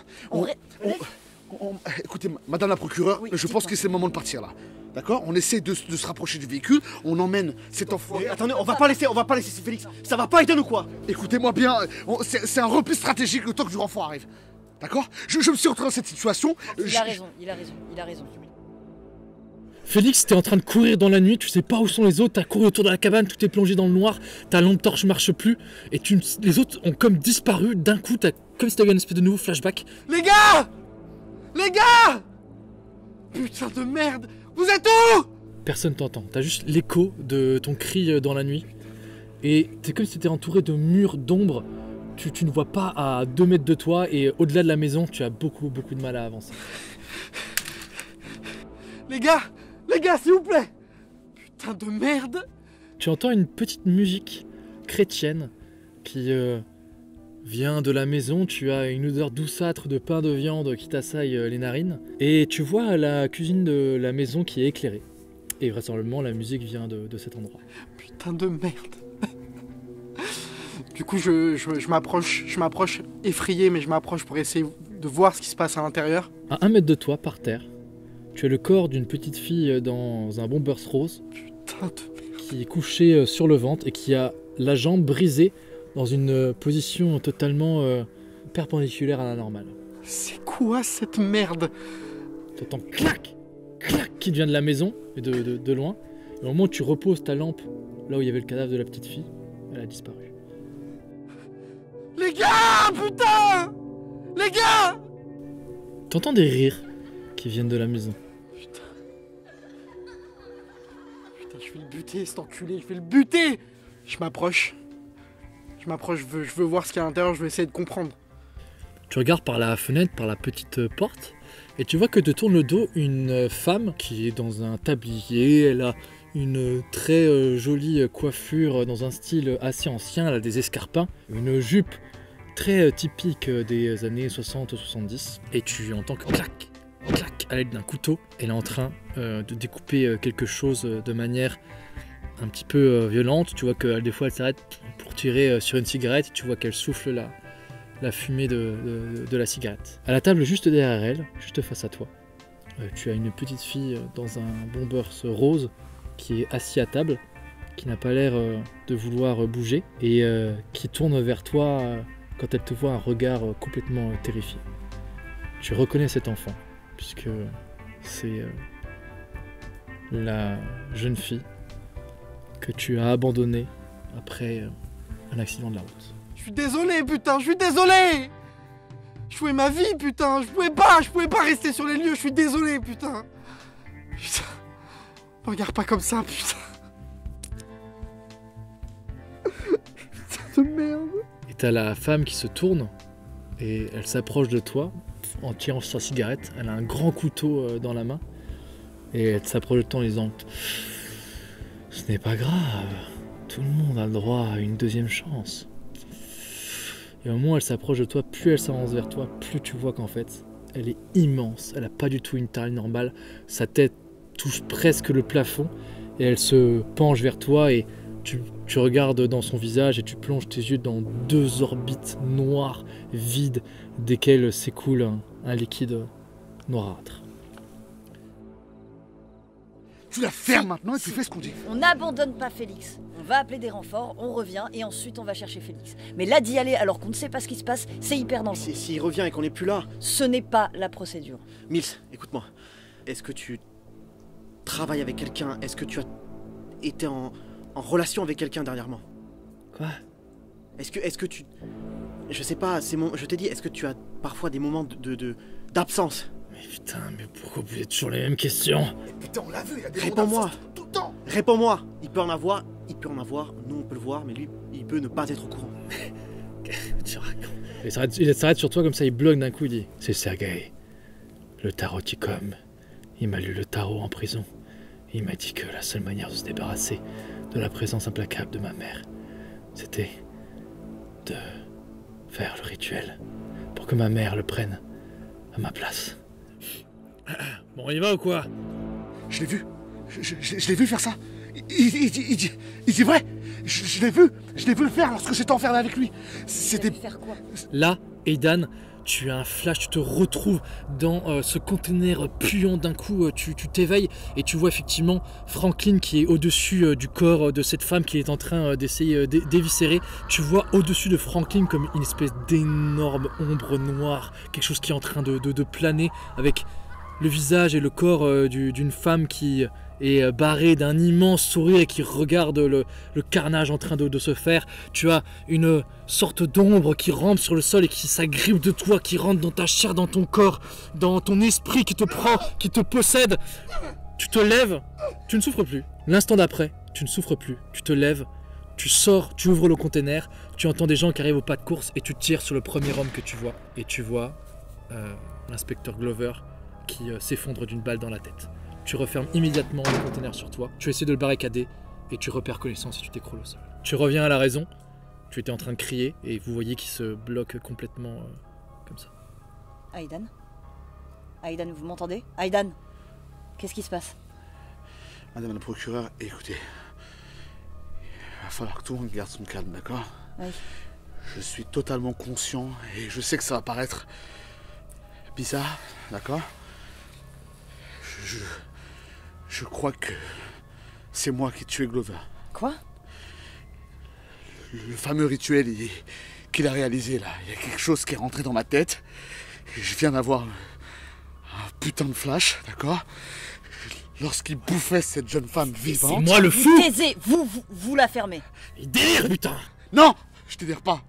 A: Écoutez, madame la procureure,
C: Oui,
A: je pense que c'est le moment de partir là. D'accord? On essaie de se rapprocher du véhicule, on emmène cet enfant.
D: Attendez, on va pas laisser Félix, ça va pas être nous quoi.
A: Écoutez-moi bien, c'est un repli stratégique le temps que du renfort arrive. D'accord? Je me suis retrouvé dans cette situation.
C: Il a raison.
B: Félix, t'es en train de courir dans la nuit, tu sais pas où sont les autres, t'as couru autour de la cabane, tout est plongé dans le noir, ta lampe torche marche plus, et les autres ont comme disparu d'un coup, comme si t'avais une espèce de nouveau flashback.
E: Les gars! Putain de merde! Vous êtes où?
B: Personne t'entend, t'as juste l'écho de ton cri dans la nuit, et c'est comme si t'étais entouré de murs d'ombre, tu ne vois pas à 2 mètres de toi, et au-delà de la maison, tu as beaucoup de mal à avancer.
E: Les gars, s'il vous plaît! Putain de merde!
B: Tu entends une petite musique chrétienne qui vient de la maison. Tu as une odeur douceâtre de pain de viande qui t'assaille les narines. Et tu vois la cuisine de la maison qui est éclairée. Et vraisemblablement, la musique vient de cet endroit.
E: Putain de merde! Du coup, je m'approche effrayé, mais je m'approche pour essayer de voir ce qui se passe à l'intérieur.
B: À 1 mètre de toi, par terre, tu as le corps d'une petite fille dans un bombers rose.
E: Putain de merde!
B: Qui est couchée sur le ventre et qui a la jambe brisée dans une position totalement perpendiculaire à la normale.
E: C'est quoi cette merde?
B: Tu entends clac, clac qui vient de la maison et de loin. Et au moment où tu reposes ta lampe là où il y avait le cadavre de la petite fille, elle a disparu.
E: Les gars, putain! Les gars!
B: T'entends des rires qui viennent de la maison.
E: Putain, je vais le buter, cet enculé, je vais le buter. Je m'approche. Je veux voir ce qu'il y a à l'intérieur, je vais essayer de comprendre.
B: Tu regardes par la fenêtre, par la petite porte, et tu vois que te tourne le dos une femme qui est dans un tablier. Elle a une très jolie coiffure dans un style assez ancien. Elle a des escarpins, une jupe très typique des années 60-70. Et tu entends que clac, clac, à l'aide d'un couteau, elle est en train de découper quelque chose de manière un petit peu violente. Tu vois que des fois elle s'arrête pour tirer sur une cigarette. Et tu vois qu'elle souffle la fumée de la cigarette. À la table juste derrière elle, juste face à toi, tu as une petite fille dans un bombers rose qui est assis à table, qui n'a pas l'air de vouloir bouger et qui tourne vers toi quand elle te voit un regard complètement terrifié. Tu reconnais cet enfant puisque c'est la jeune fille que tu as abandonnée après un accident de la route.
E: Je suis désolé, putain, je suis désolé. Je jouais ma vie, putain, je pouvais pas rester sur les lieux, je suis désolé, putain. Putain, me regarde pas comme ça, putain. Putain de merde.
B: Et t'as la femme qui se tourne et elle s'approche de toi en tirant sa cigarette. Elle a un grand couteau dans la main et elle s'approche de toi en disant « Ce n'est pas grave, tout le monde a le droit à une deuxième chance. » Et au moment où elle s'approche de toi, plus elle s'avance vers toi, plus tu vois qu'en fait, elle est immense. Elle n'a pas du tout une taille normale. Sa tête touche presque le plafond et elle se penche vers toi et tu regardes dans son visage et tu plonges tes yeux dans deux orbites noires, vides, desquelles s'écoule un liquide noirâtre.
A: Tu la fermes maintenant et tu fais ce qu'on dit.
C: On n'abandonne pas Félix. On va appeler des renforts, on revient et ensuite on va chercher Félix. Mais là d'y aller alors qu'on ne sait pas ce qui se passe, c'est hyper dangereux.
D: S'il revient et qu'on n'est plus là...
C: Ce n'est pas la procédure.
D: Mills, écoute-moi. Est-ce que tu travailles avec quelqu'un? Est-ce que tu as été en relation avec quelqu'un dernièrement?
B: Quoi?
D: Est-ce que tu... Je sais pas, je t'ai dit, est-ce que tu as parfois des moments d'absence?
B: Mais putain, mais pourquoi vous posez toujours les mêmes questions?
A: Mais putain, on l'a vu, il a des
D: Réponds-moi.
A: tout le temps.
D: Réponds-moi. Il peut en avoir, nous on peut le voir, mais lui, il peut ne pas être au courant.
B: Tu racontes. Il s'arrête sur toi comme ça, il bloque d'un coup, il dit « C'est Sergueï, le taroticum. Il m'a lu le tarot en prison. Il m'a dit que la seule manière de se débarrasser de la présence implacable de ma mère, c'était de faire le rituel pour que ma mère le prenne à ma place. » Bon, on y va ou quoi?
A: Je l'ai vu. Je l'ai vu faire ça. Il dit vrai. Je l'ai vu le faire lorsque j'étais enfermé avec lui. C'était...
C: Faire quoi?
B: Là, Aidan, tu as un flash, tu te retrouves dans ce conteneur puant. D'un coup, tu t'éveilles et tu vois effectivement Franklin qui est au-dessus du corps de cette femme qui est en train d'essayer d'éviscérer. Tu vois au-dessus de Franklin comme une espèce d'énorme ombre noire, quelque chose qui est en train de planer avec le visage et le corps d'une femme qui est barrée d'un immense sourire et qui regarde le carnage en train de se faire. Tu as une sorte d'ombre qui rampe sur le sol et qui s'agrippe de toi, qui rentre dans ta chair, dans ton corps, dans ton esprit, qui te prend, qui te possède. Tu te lèves, tu ne souffres plus. L'instant d'après, tu ne souffres plus. Tu te lèves, tu sors, tu ouvres le container, tu entends des gens qui arrivent au pas de course et tu tires sur le premier homme que tu vois. Et tu vois l'inspecteur Glover qui s'effondre d'une balle dans la tête. Tu refermes immédiatement le conteneur sur toi, tu essaies de le barricader et tu repères connaissance et tu t'écroules au sol. Tu reviens à la raison, tu étais en train de crier et vous voyez qu'il se bloque complètement comme ça.
C: Aidan? Aidan, vous m'entendez? Aidan? Qu'est-ce qui se passe?
A: Madame la procureure, écoutez. Il va falloir que tout le monde garde son calme, d'accord?
C: Oui.
A: Je suis totalement conscient et je sais que ça va paraître bizarre, d'accord? Je crois que c'est moi qui ai tué Glover.
C: Quoi?
A: Le fameux rituel qu'il a réalisé là, il y a quelque chose qui est rentré dans ma tête. Et je viens d'avoir un putain de flash, d'accord? Lorsqu'il bouffait cette jeune femme vivante.
B: C'est moi le fou!
C: Taisez, vous la fermez.
B: Il délire, putain!
A: Non! Je délire pas.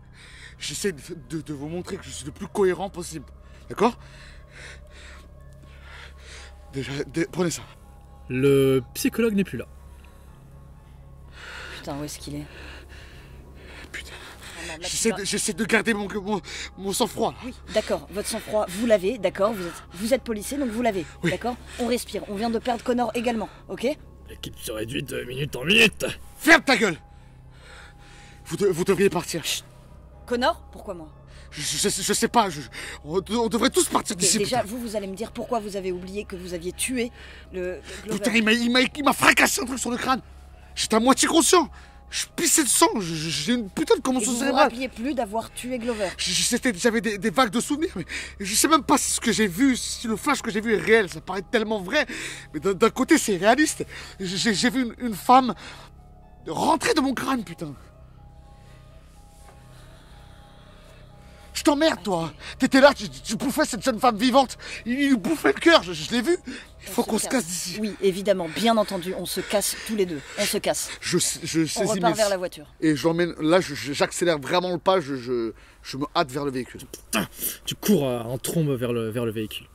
A: J'essaie de vous montrer que je suis le plus cohérent possible. D'accord? Déjà, prenez ça.
B: Le psychologue n'est plus là.
C: Putain, où est-ce qu'il est?
A: Putain.
C: Oh non, là,
A: J'essaie de garder mon sang-froid.
C: Oui, d'accord, votre sang-froid, vous l'avez, d'accord, vous êtes policier, donc vous l'avez,
A: Oui.
C: d'accord? On respire, on vient de perdre Connor également, ok?
B: L'équipe se réduit de minute en minute.
A: Ferme ta gueule. Vous devriez partir.
C: Connor? Pourquoi moi?
A: Je sais pas, on devrait tous partir d'ici.
C: Déjà,
A: putain.
C: vous allez me dire pourquoi vous avez oublié que vous aviez tué le Glover.
A: Putain, il m'a fracassé un truc sur le crâne. J'étais à moitié conscient. Je pissais de sang. J'ai une putain de
C: Et
A: commotion
C: vous vous
A: cérébrale.
C: rappeliez plus d'avoir tué Glover.
A: J'avais des vagues de souvenirs, mais je sais même pas si ce que j'ai vu, si le flash que j'ai vu est réel. Ça paraît tellement vrai. Mais d'un côté, c'est réaliste. J'ai vu une femme rentrer dans mon crâne, putain. Je t'emmerde, toi. T'étais là, tu bouffais cette jeune femme vivante. Il lui bouffait le cœur, je l'ai vu. Il faut qu'on se casse d'ici.
C: Oui, évidemment, bien entendu, on se casse tous les deux. On se casse.
A: Je
C: On
A: saisis
C: repart vers la voiture.
A: Et j'emmène. Là, j'accélère vraiment le pas. Je me hâte vers le véhicule.
B: Tu cours en trombe vers le véhicule.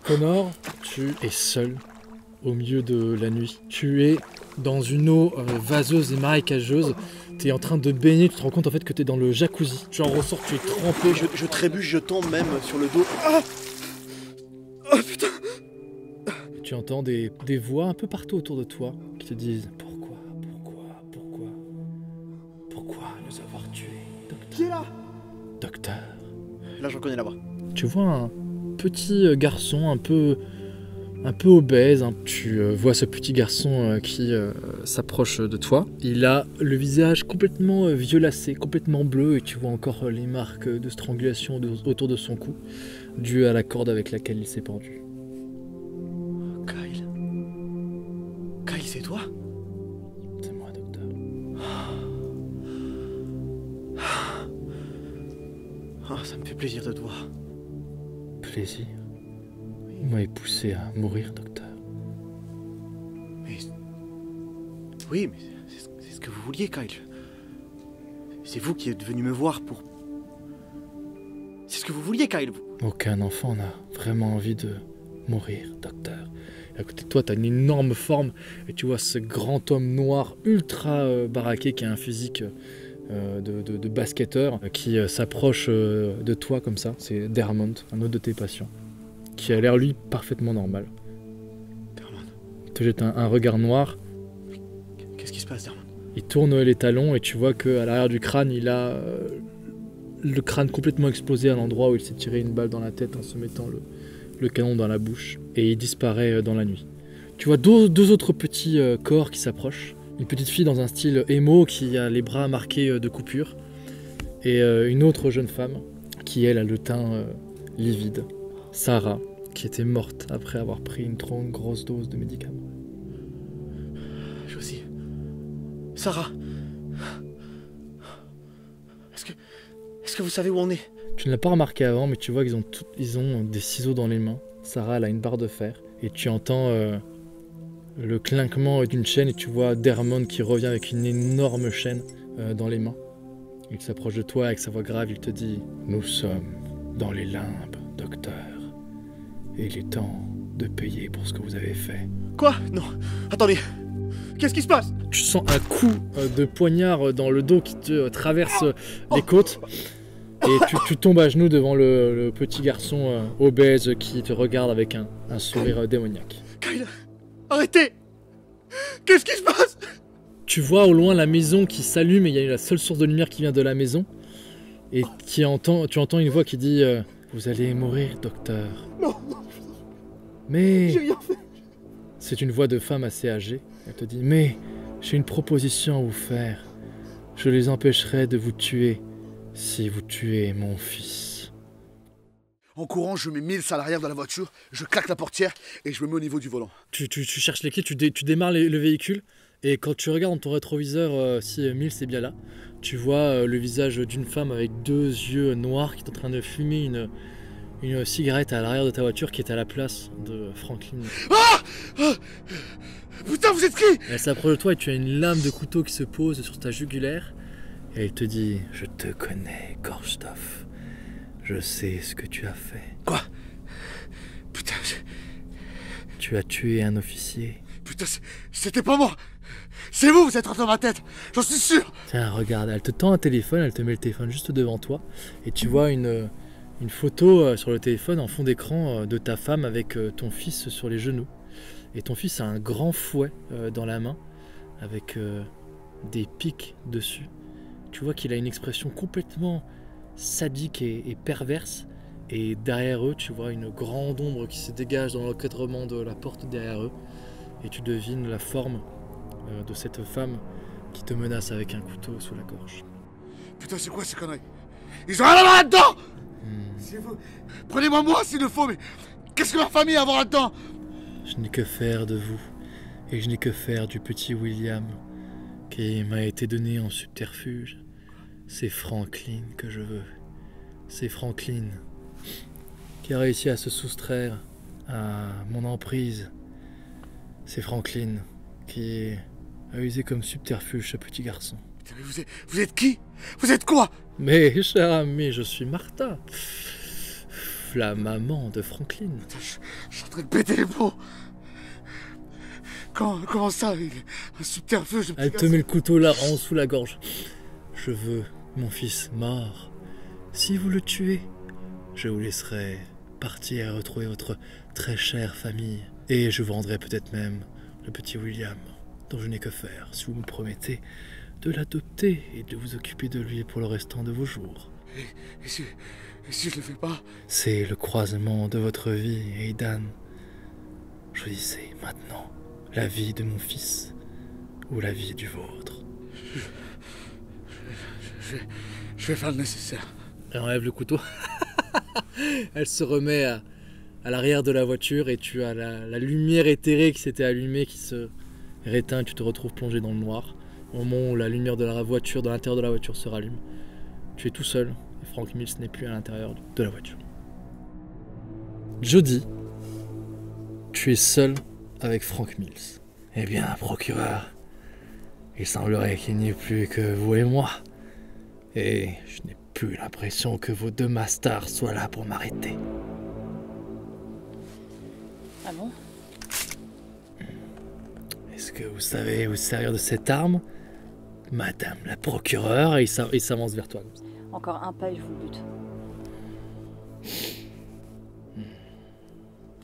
B: Connor, tu es seul au milieu de la nuit. Tu es dans une eau vaseuse et marécageuse. Tu es en train de baigner, tu te rends compte en fait que tu es dans le jacuzzi. Tu en ressors, tu es trempé.
D: Je trébuche, je tombe même sur le dos.
A: Putain.
B: Tu entends des voix un peu partout autour de toi qui te disent pourquoi nous avoir tués, docteur?
A: Qui est là?
B: Docteur.
D: Là, je reconnais la voix.
B: Tu vois un petit garçon un peu obèse. Hein. Tu vois ce petit garçon qui s'approche de toi. Il a le visage complètement violacé, complètement bleu, et tu vois encore les marques de strangulation autour de son cou, dues à la corde avec laquelle il s'est pendu.
D: Kyle. Kyle, c'est toi?
B: C'est moi, docteur.
D: Ah, ça me fait plaisir de te voir.
B: Plaisir. Vous m'avez poussé à mourir, docteur.
D: Mais... Oui, mais c'est ce que vous vouliez, Kyle. C'est vous qui êtes venu me voir pour... C'est ce que vous vouliez, Kyle.
B: Aucun enfant n'a vraiment envie de mourir, docteur. Et à côté de toi, t'as une énorme forme, et tu vois ce grand homme noir ultra baraqué qui a un physique de basketteur, qui s'approche de toi comme ça. C'est Dermont, un autre de tes patients, qui a l'air lui parfaitement normal.
D: Dermont.
B: Il te jette un regard noir.
D: Qu'est-ce qui se passe, Dermont?
B: Il tourne les talons et tu vois qu'à l'arrière du crâne, il a le crâne complètement explosé à l'endroit où il s'est tiré une balle dans la tête en se mettant le canon dans la bouche. Et il disparaît dans la nuit. Tu vois deux autres petits corps qui s'approchent. Une petite fille dans un style émo qui a les bras marqués de coupures. Et une autre jeune femme qui, elle, a le teint livide. Sarah, qui était morte après avoir pris une trop grosse dose de médicaments.
D: Je aussi. Sarah. Est-ce que vous savez où on est?
B: Tu ne l'as pas remarqué avant, mais tu vois qu'ils ont des ciseaux dans les mains. Sarah, elle a une barre de fer. Et tu entends le clinquement d'une chaîne et tu vois Dermont qui revient avec une énorme chaîne dans les mains. Il s'approche de toi avec sa voix grave, il te dit « Nous sommes dans les limbes, docteur. Et il est temps de payer pour ce que vous avez fait. »
D: Quoi? Non. Attendez. Qu'est-ce qui se passe?
B: Tu sens un coup de poignard dans le dos qui te traverse les côtes. Et tu tombes à genoux devant le petit garçon obèse qui te regarde avec un sourire démoniaque.
D: Kyle, arrêtez! Qu'est-ce qui se passe?
B: Tu vois au loin la maison qui s'allume et il y a la seule source de lumière qui vient de la maison. Et tu entends une voix qui dit vous allez mourir, docteur.
A: Non,
B: Mais
A: j'ai rien fait.
B: c'est une voix de femme assez âgée. Elle te dit mais j'ai une proposition à vous faire. Je les empêcherai de vous tuer si vous tuez mon fils.
A: En courant, je mets Mills à l'arrière de la voiture, je claque la portière et je me mets au niveau du volant.
B: Tu cherches les clés, tu démarres le véhicule et quand tu regardes dans ton rétroviseur si Mills est bien là, tu vois le visage d'une femme avec deux yeux noirs qui est en train de fumer une cigarette à l'arrière de ta voiture qui est à la place de Franklin.
A: Ah, putain, vous êtes qui?
B: Elle s'approche de toi et tu as une lame de couteau qui se pose sur ta jugulaire et elle te dit « Je te connais, Korstoff. Je sais ce que tu as fait. »
A: Quoi? Putain,
B: Tu as tué un officier.
A: Putain, c'était pas moi. C'est vous êtes rentré dans ma tête. J'en suis sûr.
B: Tiens, regarde, elle te tend un téléphone, elle te met le téléphone juste devant toi. Et tu vois une photo sur le téléphone en fond d'écran de ta femme avec ton fils sur les genoux. Et ton fils a un grand fouet dans la main avec des pics dessus. Tu vois qu'il a une expression complètement sadique et perverse. Et derrière eux, tu vois une grande ombre qui se dégage dans l'encadrement de la porte derrière eux. Et tu devines la forme de cette femme qui te menace avec un couteau sous la gorge.
A: Putain, c'est quoi ces conneries? Ils ont rien à voir là-dedans. C'est vous. Prenez-moi moi s'il le faut, mais qu'est-ce que ma famille a à voir là-dedans?
B: Je n'ai que faire de vous, et je n'ai que faire du petit William qui m'a été donné en subterfuge. C'est Franklin que je veux. C'est Franklin qui a réussi à se soustraire à mon emprise. C'est Franklin qui a usé comme subterfuge ce petit garçon.
A: Putain, mais vous êtes qui? Vous êtes quoi?
B: Mais, cher ami, je suis Martha, la maman de Franklin.
A: Putain, je suis en train de péter les plombs. Comment ça? Un subterfuge de petit
B: Elle te met le couteau là, en sous la gorge. Je veux mon fils mort. Si vous le tuez, je vous laisserai partir et retrouver votre très chère famille. Et je vous rendrai peut-être même le petit William, dont je n'ai que faire, si vous me promettez de l'adopter et de vous occuper de lui pour le restant de vos jours.
A: Et si je le fais pas? C'est
B: le croisement de votre vie, Aidan. Choisissez maintenant la vie de mon fils ou la vie du vôtre.
A: Je vais faire le nécessaire.
B: Elle enlève le couteau. Elle se remet à l'arrière de la voiture et tu as la lumière éthérée qui s'était allumée qui se réteint. Tu te retrouves plongé dans le noir. Au moment où la lumière de la voiture, de l'intérieur de la voiture se rallume, tu es tout seul et Frank Mills n'est plus à l'intérieur de la voiture. Jody, tu es seul avec Frank Mills. Eh bien, procureur, il semblerait qu'il n'y ait plus que vous et moi. Et je n'ai plus l'impression que vos deux masters soient là pour m'arrêter.
C: Ah bon?
B: Est-ce que vous savez vous servir de cette arme, Madame la procureure? Et il s'avance vers toi.
C: Encore un pas et je vous bute.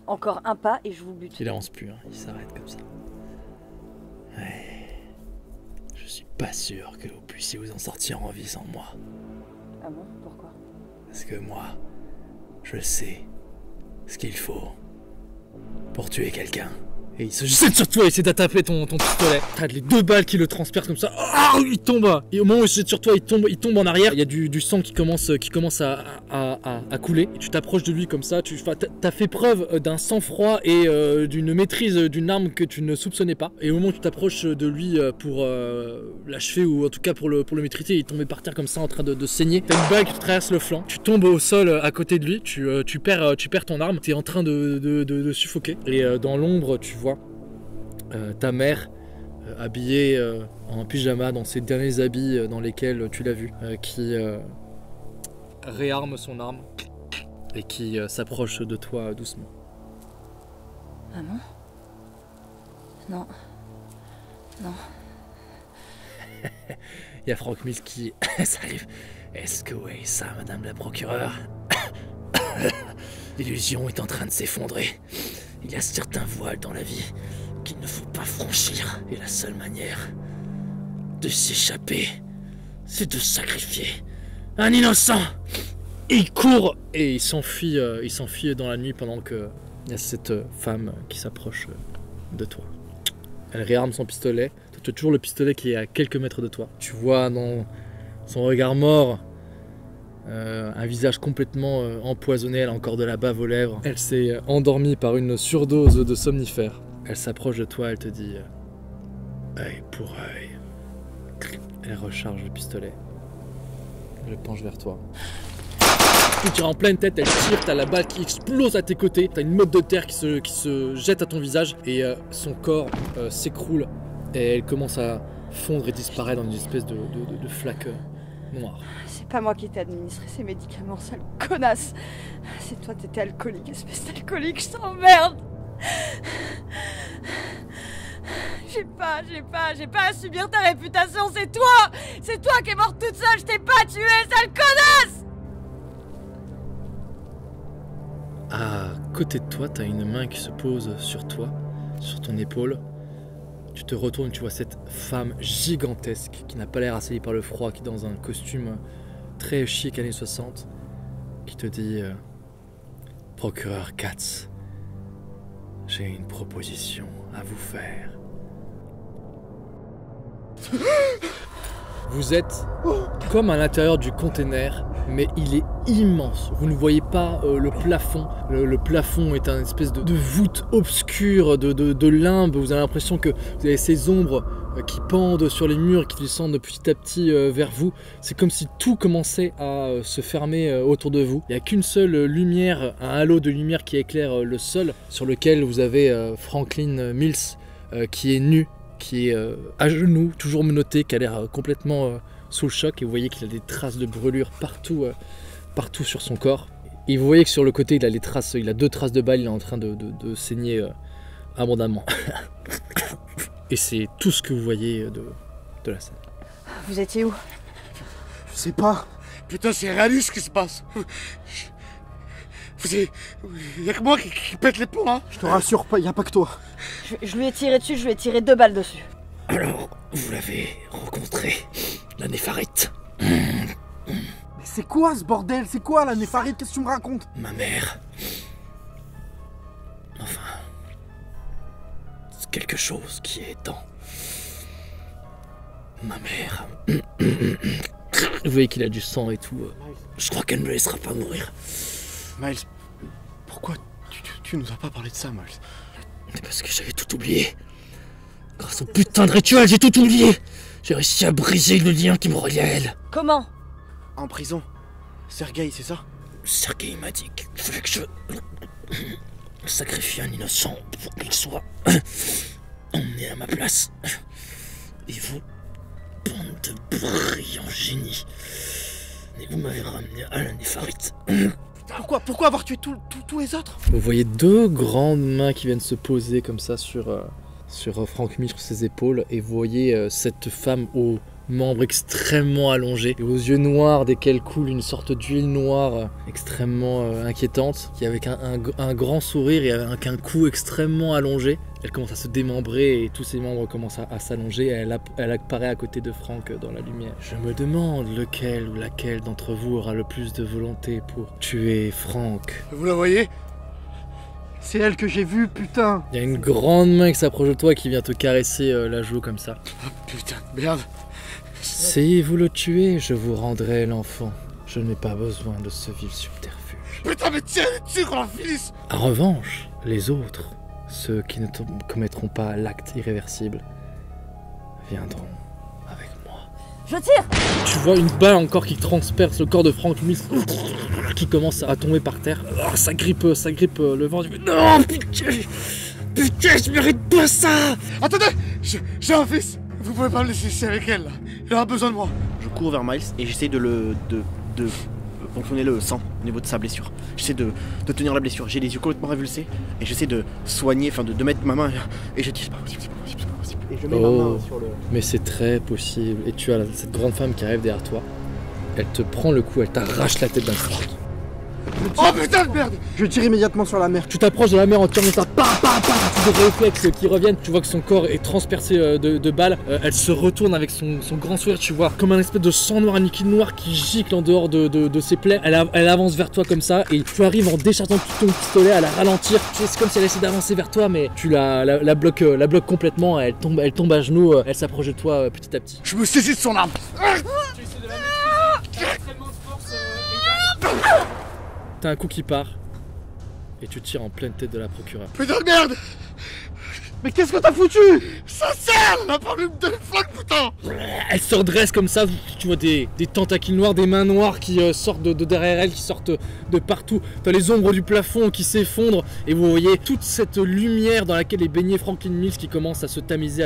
C: Encore un pas et je vous bute.
B: Il avance plus, hein. Il s'arrête comme ça. Ouais. Je suis pas sûr que vous puissiez vous en sortir en vie sans moi.
C: Ah bon? Pourquoi?
B: Parce que moi, je sais ce qu'il faut pour tuer quelqu'un. Et il se jette sur toi, il essaie d'attraper ton pistolet. T'as les deux balles qui le transpercent comme ça. Ah, il tombe. Et au moment où il se jette sur toi, il tombe en arrière. Il y a du sang qui commence à couler. Et tu t'approches de lui comme ça. T'as fait preuve d'un sang-froid et d'une maîtrise d'une arme que tu ne soupçonnais pas. Et au moment où tu t'approches de lui pour l'achever ou en tout cas pour le maîtriser, il est tombé par terre comme ça en train de saigner. T'as une balle qui te traverse le flanc. Tu tombes au sol à côté de lui. Tu perds ton arme. T'es en train de suffoquer. Et dans l'ombre, tu vois ta mère habillée en pyjama dans ses derniers habits dans lesquels tu l'as vu, qui réarme son arme et qui s'approche de toi doucement.
C: Ah non? Non. Non.
B: Il y a Frank Mills qui s'arrive. Est-ce que oui, ça, Madame la procureure? L'illusion est en train de s'effondrer. Il y a certains voiles dans la vie qu'il ne faut pas franchir. Et la seule manière de s'échapper, c'est de sacrifier un innocent. Il court et il s'enfuit dans la nuit pendant que il y a cette femme qui s'approche de toi. Elle réarme son pistolet. Tu as toujours le pistolet qui est à quelques mètres de toi. Tu vois dans son regard mort un visage complètement empoisonné. Elle a encore de la bave aux lèvres. Elle s'est endormie par une surdose de somnifères. Elle s'approche de toi, elle te dit œil pour œil. Elle recharge le pistolet. Elle le penche vers toi. Tu tires en pleine tête, elle tire, t'as la balle qui explose à tes côtés, t'as une motte de terre qui se jette à ton visage et son corps s'écroule et elle commence à fondre et disparaître dans une espèce de flaque noire.
C: C'est pas moi qui t'ai administré ces médicaments, sale connasse. C'est toi, t'étais alcoolique, espèce d'alcoolique, je t'emmerde. J'ai pas à subir ta réputation, c'est toi qui es morte toute seule, je t'ai pas tué, sale connasse!
B: À côté de toi, t'as une main qui se pose sur toi, sur ton épaule. Tu te retournes, tu vois cette femme gigantesque qui n'a pas l'air assaillie par le froid, qui est dans un costume très chic années 60, qui te dit Procureur Katz, j'ai une proposition à vous faire. Vous êtes comme à l'intérieur du container, mais il est immense. Vous ne voyez pas le plafond. Le plafond est une espèce de voûte obscure, de limbe. Vous avez l'impression que vous avez ces ombres qui pendent sur les murs, qui descendent petit à petit vers vous. C'est comme si tout commençait à se fermer autour de vous. Il n'y a qu'une seule lumière, un halo de lumière qui éclaire le sol, sur lequel vous avez Franklin Mills qui est nu, qui est à genoux, toujours menotté, qui a l'air complètement sous le choc, et vous voyez qu'il a des traces de brûlure partout, partout sur son corps. Et vous voyez que sur le côté, il a 2 traces de balles, il est en train de saigner abondamment. Et c'est tout ce que vous voyez de la scène.
C: Vous étiez où?
A: Je sais pas. Putain, c'est réaliste ce qui se passe. Y'a que moi qui pète les plombs, hein.
E: Je te rassure pas, y a pas que toi.
C: Je lui ai tiré dessus, je lui ai tiré 2 balles dessus.
B: Alors, vous l'avez rencontré, la Néfarite.
E: Mais c'est quoi ce bordel? C'est quoi la Néfarite? Qu'est-ce que tu me racontes?
B: Ma mère. Enfin, c'est quelque chose qui est dans ma mère. Vous voyez qu'il a du sang et tout. Je crois qu'elle ne me laissera pas mourir.
D: Miles, pourquoi tu nous as pas parlé de ça, Miles?
B: C'est parce que j'avais tout oublié. Grâce au putain de rituel, j'ai tout oublié. J'ai réussi à briser le lien qui me reliait à elle.
C: Comment?
D: En prison. Sergueï, c'est ça?
B: Sergueï m'a dit qu'il fallait que je sacrifie un innocent pour qu'il soit emmené à ma place. Et vous, bande de brillants génies, et vous m'avez ramené à la Néfarite.
D: Pourquoi avoir tué tous les autres?
B: Vous voyez 2 grandes mains qui viennent se poser comme ça sur Frank Mills, sur ses épaules, et vous voyez cette femme aux membres extrêmement allongés et aux yeux noirs desquels coule une sorte d'huile noire extrêmement inquiétante, qui avec un grand sourire et avec un cou extrêmement allongé. Elle commence à se démembrer et tous ses membres commencent à s'allonger, et elle apparaît à côté de Frank dans la lumière. Je me demande lequel ou laquelle d'entre vous aura le plus de volonté pour tuer Frank.
A: Vous la voyez?
E: C'est elle que j'ai vue, putain.
B: Il y a une grande main qui s'approche de toi, qui vient te caresser la joue comme ça.
A: Oh, putain de merde.
B: Si vous le tuez, je vous rendrai l'enfant. Je n'ai pas besoin de ce vil subterfuge.
A: Putain, mais tiens dessus qu'on en finisse.
B: En revanche, les autres, ceux qui ne commettront pas l'acte irréversible, viendront avec moi.
C: Je tire!
B: Tu vois une balle encore qui transperce le corps de Frank Mills, qui commence à tomber par terre. Oh, ça grippe le vent. Non, putain, je mérite pas ça.
A: Attendez, j'ai un fils. Vous pouvez pas me laisser ici avec elle, là. Il aura besoin de moi.
D: Je cours vers Miles et j'essaie de ponctionner le sang au niveau de sa blessure. J'essaie de tenir la blessure. J'ai les yeux complètement révulsés et j'essaie de soigner, enfin de mettre ma main, et je dis c'est pas possible, c'est pas possible, c'est pas possible. Et je mets ma main sur le...
B: Mais c'est très possible. Et tu as cette grande femme qui arrive derrière toi. Elle te prend le cou, elle t'arrache la tête d'un coup.
A: Oh putain de merde!
E: Je tire immédiatement sur la mer.
B: Tu t'approches de la mer en tirant ça, tous des réflexes qui reviennent. Tu vois que son corps est transpercé de balles. Elle se retourne avec son grand sourire. Tu vois comme un espèce de sang noir, un liquide noir qui gicle en dehors de ses plaies. Elle avance vers toi comme ça, et tu arrives en déchargeant tout ton pistolet à la ralentir. C'est comme si elle essaie d'avancer vers toi, mais tu la bloques complètement. Elle tombe à genoux. Elle s'approche de toi petit à petit.
A: Je me saisis de son arme.
B: Tu essaies de la maîtriser. Extrêmement de force. T'as un coup qui part et tu tires en pleine tête de la procureure.
A: Putain de merde!
E: Mais qu'est-ce que t'as foutu?
A: Ça sert! On a pas voulu me donner flingue, putain!
B: Elle se redresse comme ça, tu vois des tentacules noirs, des mains noires qui sortent de derrière elle, qui sortent de partout. T'as les ombres du plafond qui s'effondrent, et vous voyez toute cette lumière dans laquelle est baigné Franklin Mills qui commence à se tamiser,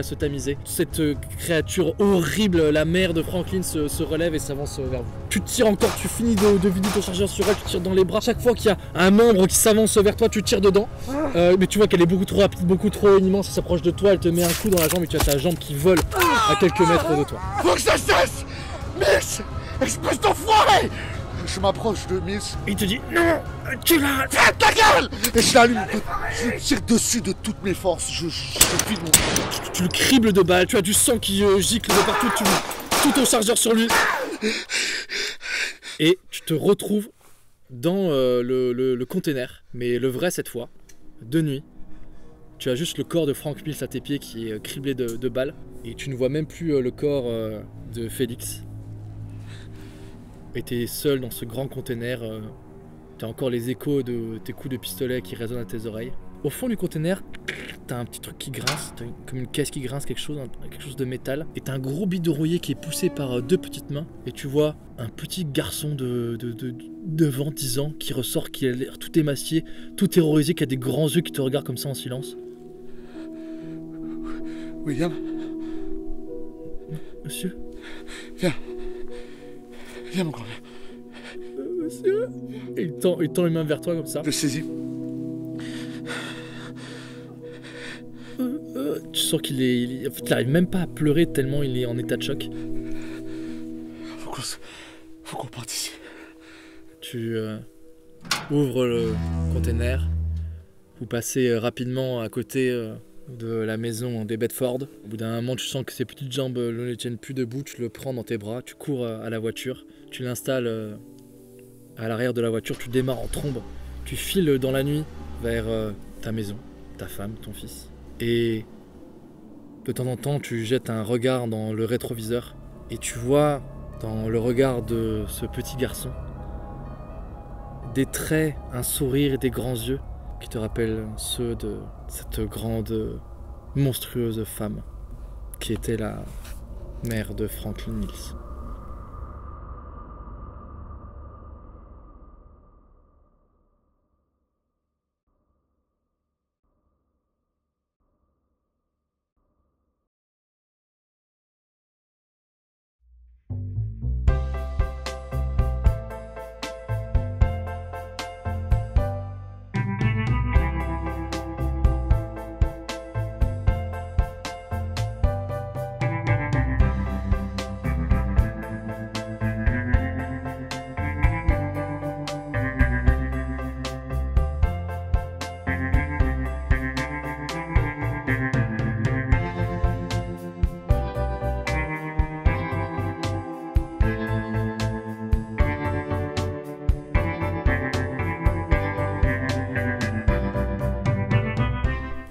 B: Cette créature horrible, la mère de Franklin, se relève et s'avance vers vous. Tu tires encore, tu finis de vider ton chargeur sur elle, tu tires dans les bras. Chaque fois qu'il y a un membre qui s'avance vers toi, tu tires dedans. Mais tu vois qu'elle est beaucoup trop rapide, beaucoup trop immense. commence à s'approcher de toi, elle te met un coup dans la jambe et tu as ta jambe qui vole à quelques mètres de toi.
A: Faut que ça cesse! Miss! Espèce d'enfoiré! Je m'approche de Miss.
B: Et il te dit non, tu l'as.
A: Ferme ta gueule! Et je l'allume. Je tire dessus de toutes mes forces. Je file mon...
B: Tu le cribles de balles, tu as du sang qui gicle de partout, tu tout ton chargeur sur lui. Et tu te retrouves dans le container, mais le vrai cette fois, de nuit. Tu as juste le corps de Frank Mills à tes pieds qui est criblé de balles. Et tu ne vois même plus le corps de Félix. Et tu es seul dans ce grand container. Tu as encore les échos de tes coups de pistolet qui résonnent à tes oreilles. Au fond du container, tu as un petit truc qui grince, comme une caisse qui grince, quelque chose de métal. Et tu as un gros bidon rouillé qui est poussé par deux petites mains. Et tu vois un petit garçon de 9 ans, 10 ans qui ressort, qui a l'air tout émacié, tout terrorisé, qui a des grands yeux qui te regardent comme ça en silence.
A: William?
B: Monsieur?
A: Viens. Viens, mon grand.
B: Monsieur? Et il tend les mains vers toi comme ça.
A: Je le saisis.
B: Tu sens qu'il n'arrive même pas à pleurer tellement il est en état de choc.
A: Faut qu'on parte ici.
B: Tu ouvres le container. Vous passez rapidement à côté de la maison des Bedford. Au bout d'un moment, tu sens que ses petites jambes ne tiennent plus debout. Tu le prends dans tes bras. Tu cours à la voiture. Tu l'installes à l'arrière de la voiture. Tu démarres en trombe. Tu files dans la nuit vers ta maison, ta femme, ton fils. Et de temps en temps, tu jettes un regard dans le rétroviseur et tu vois dans le regard de ce petit garçon des traits, un sourire et des grands yeux qui te rappellent ceux de cette grande, monstrueuse femme qui était la mère de Franklin Mills.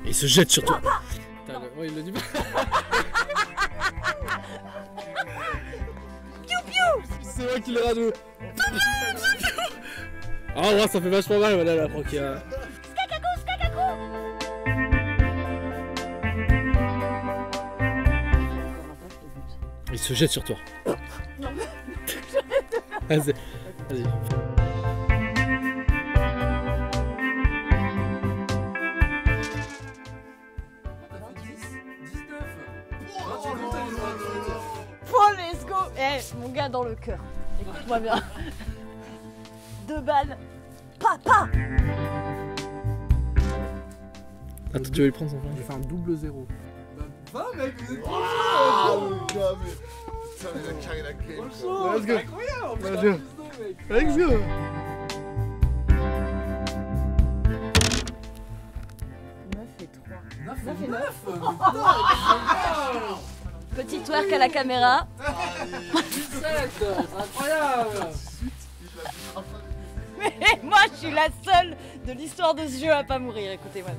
B: Il se jette sur toi. Oh, il le dit pas. C'est moi qui l'ai radou. Ah ouais, ça fait vachement mal, voilà la croquille. Il se jette sur toi. Vas-y.
C: Oh, let's go! Mon gars dans le cœur. Écoute-moi bien. 2 balles. Papa!
B: Attends, tu veux le prendre son plan?
E: J'ai fait un double 0.
A: Va, mec, vous êtes trop chaud! Putain, mais il a carré la clé.
E: Let's go!
A: Incroyable!
E: Let's go!
C: 9 et 3.
A: 9 et 9!
C: Petit twerk à la caméra.
B: 17, c'est incroyable!
C: Mais moi, je suis la seule de l'histoire de ce jeu à pas mourir, écoutez-moi.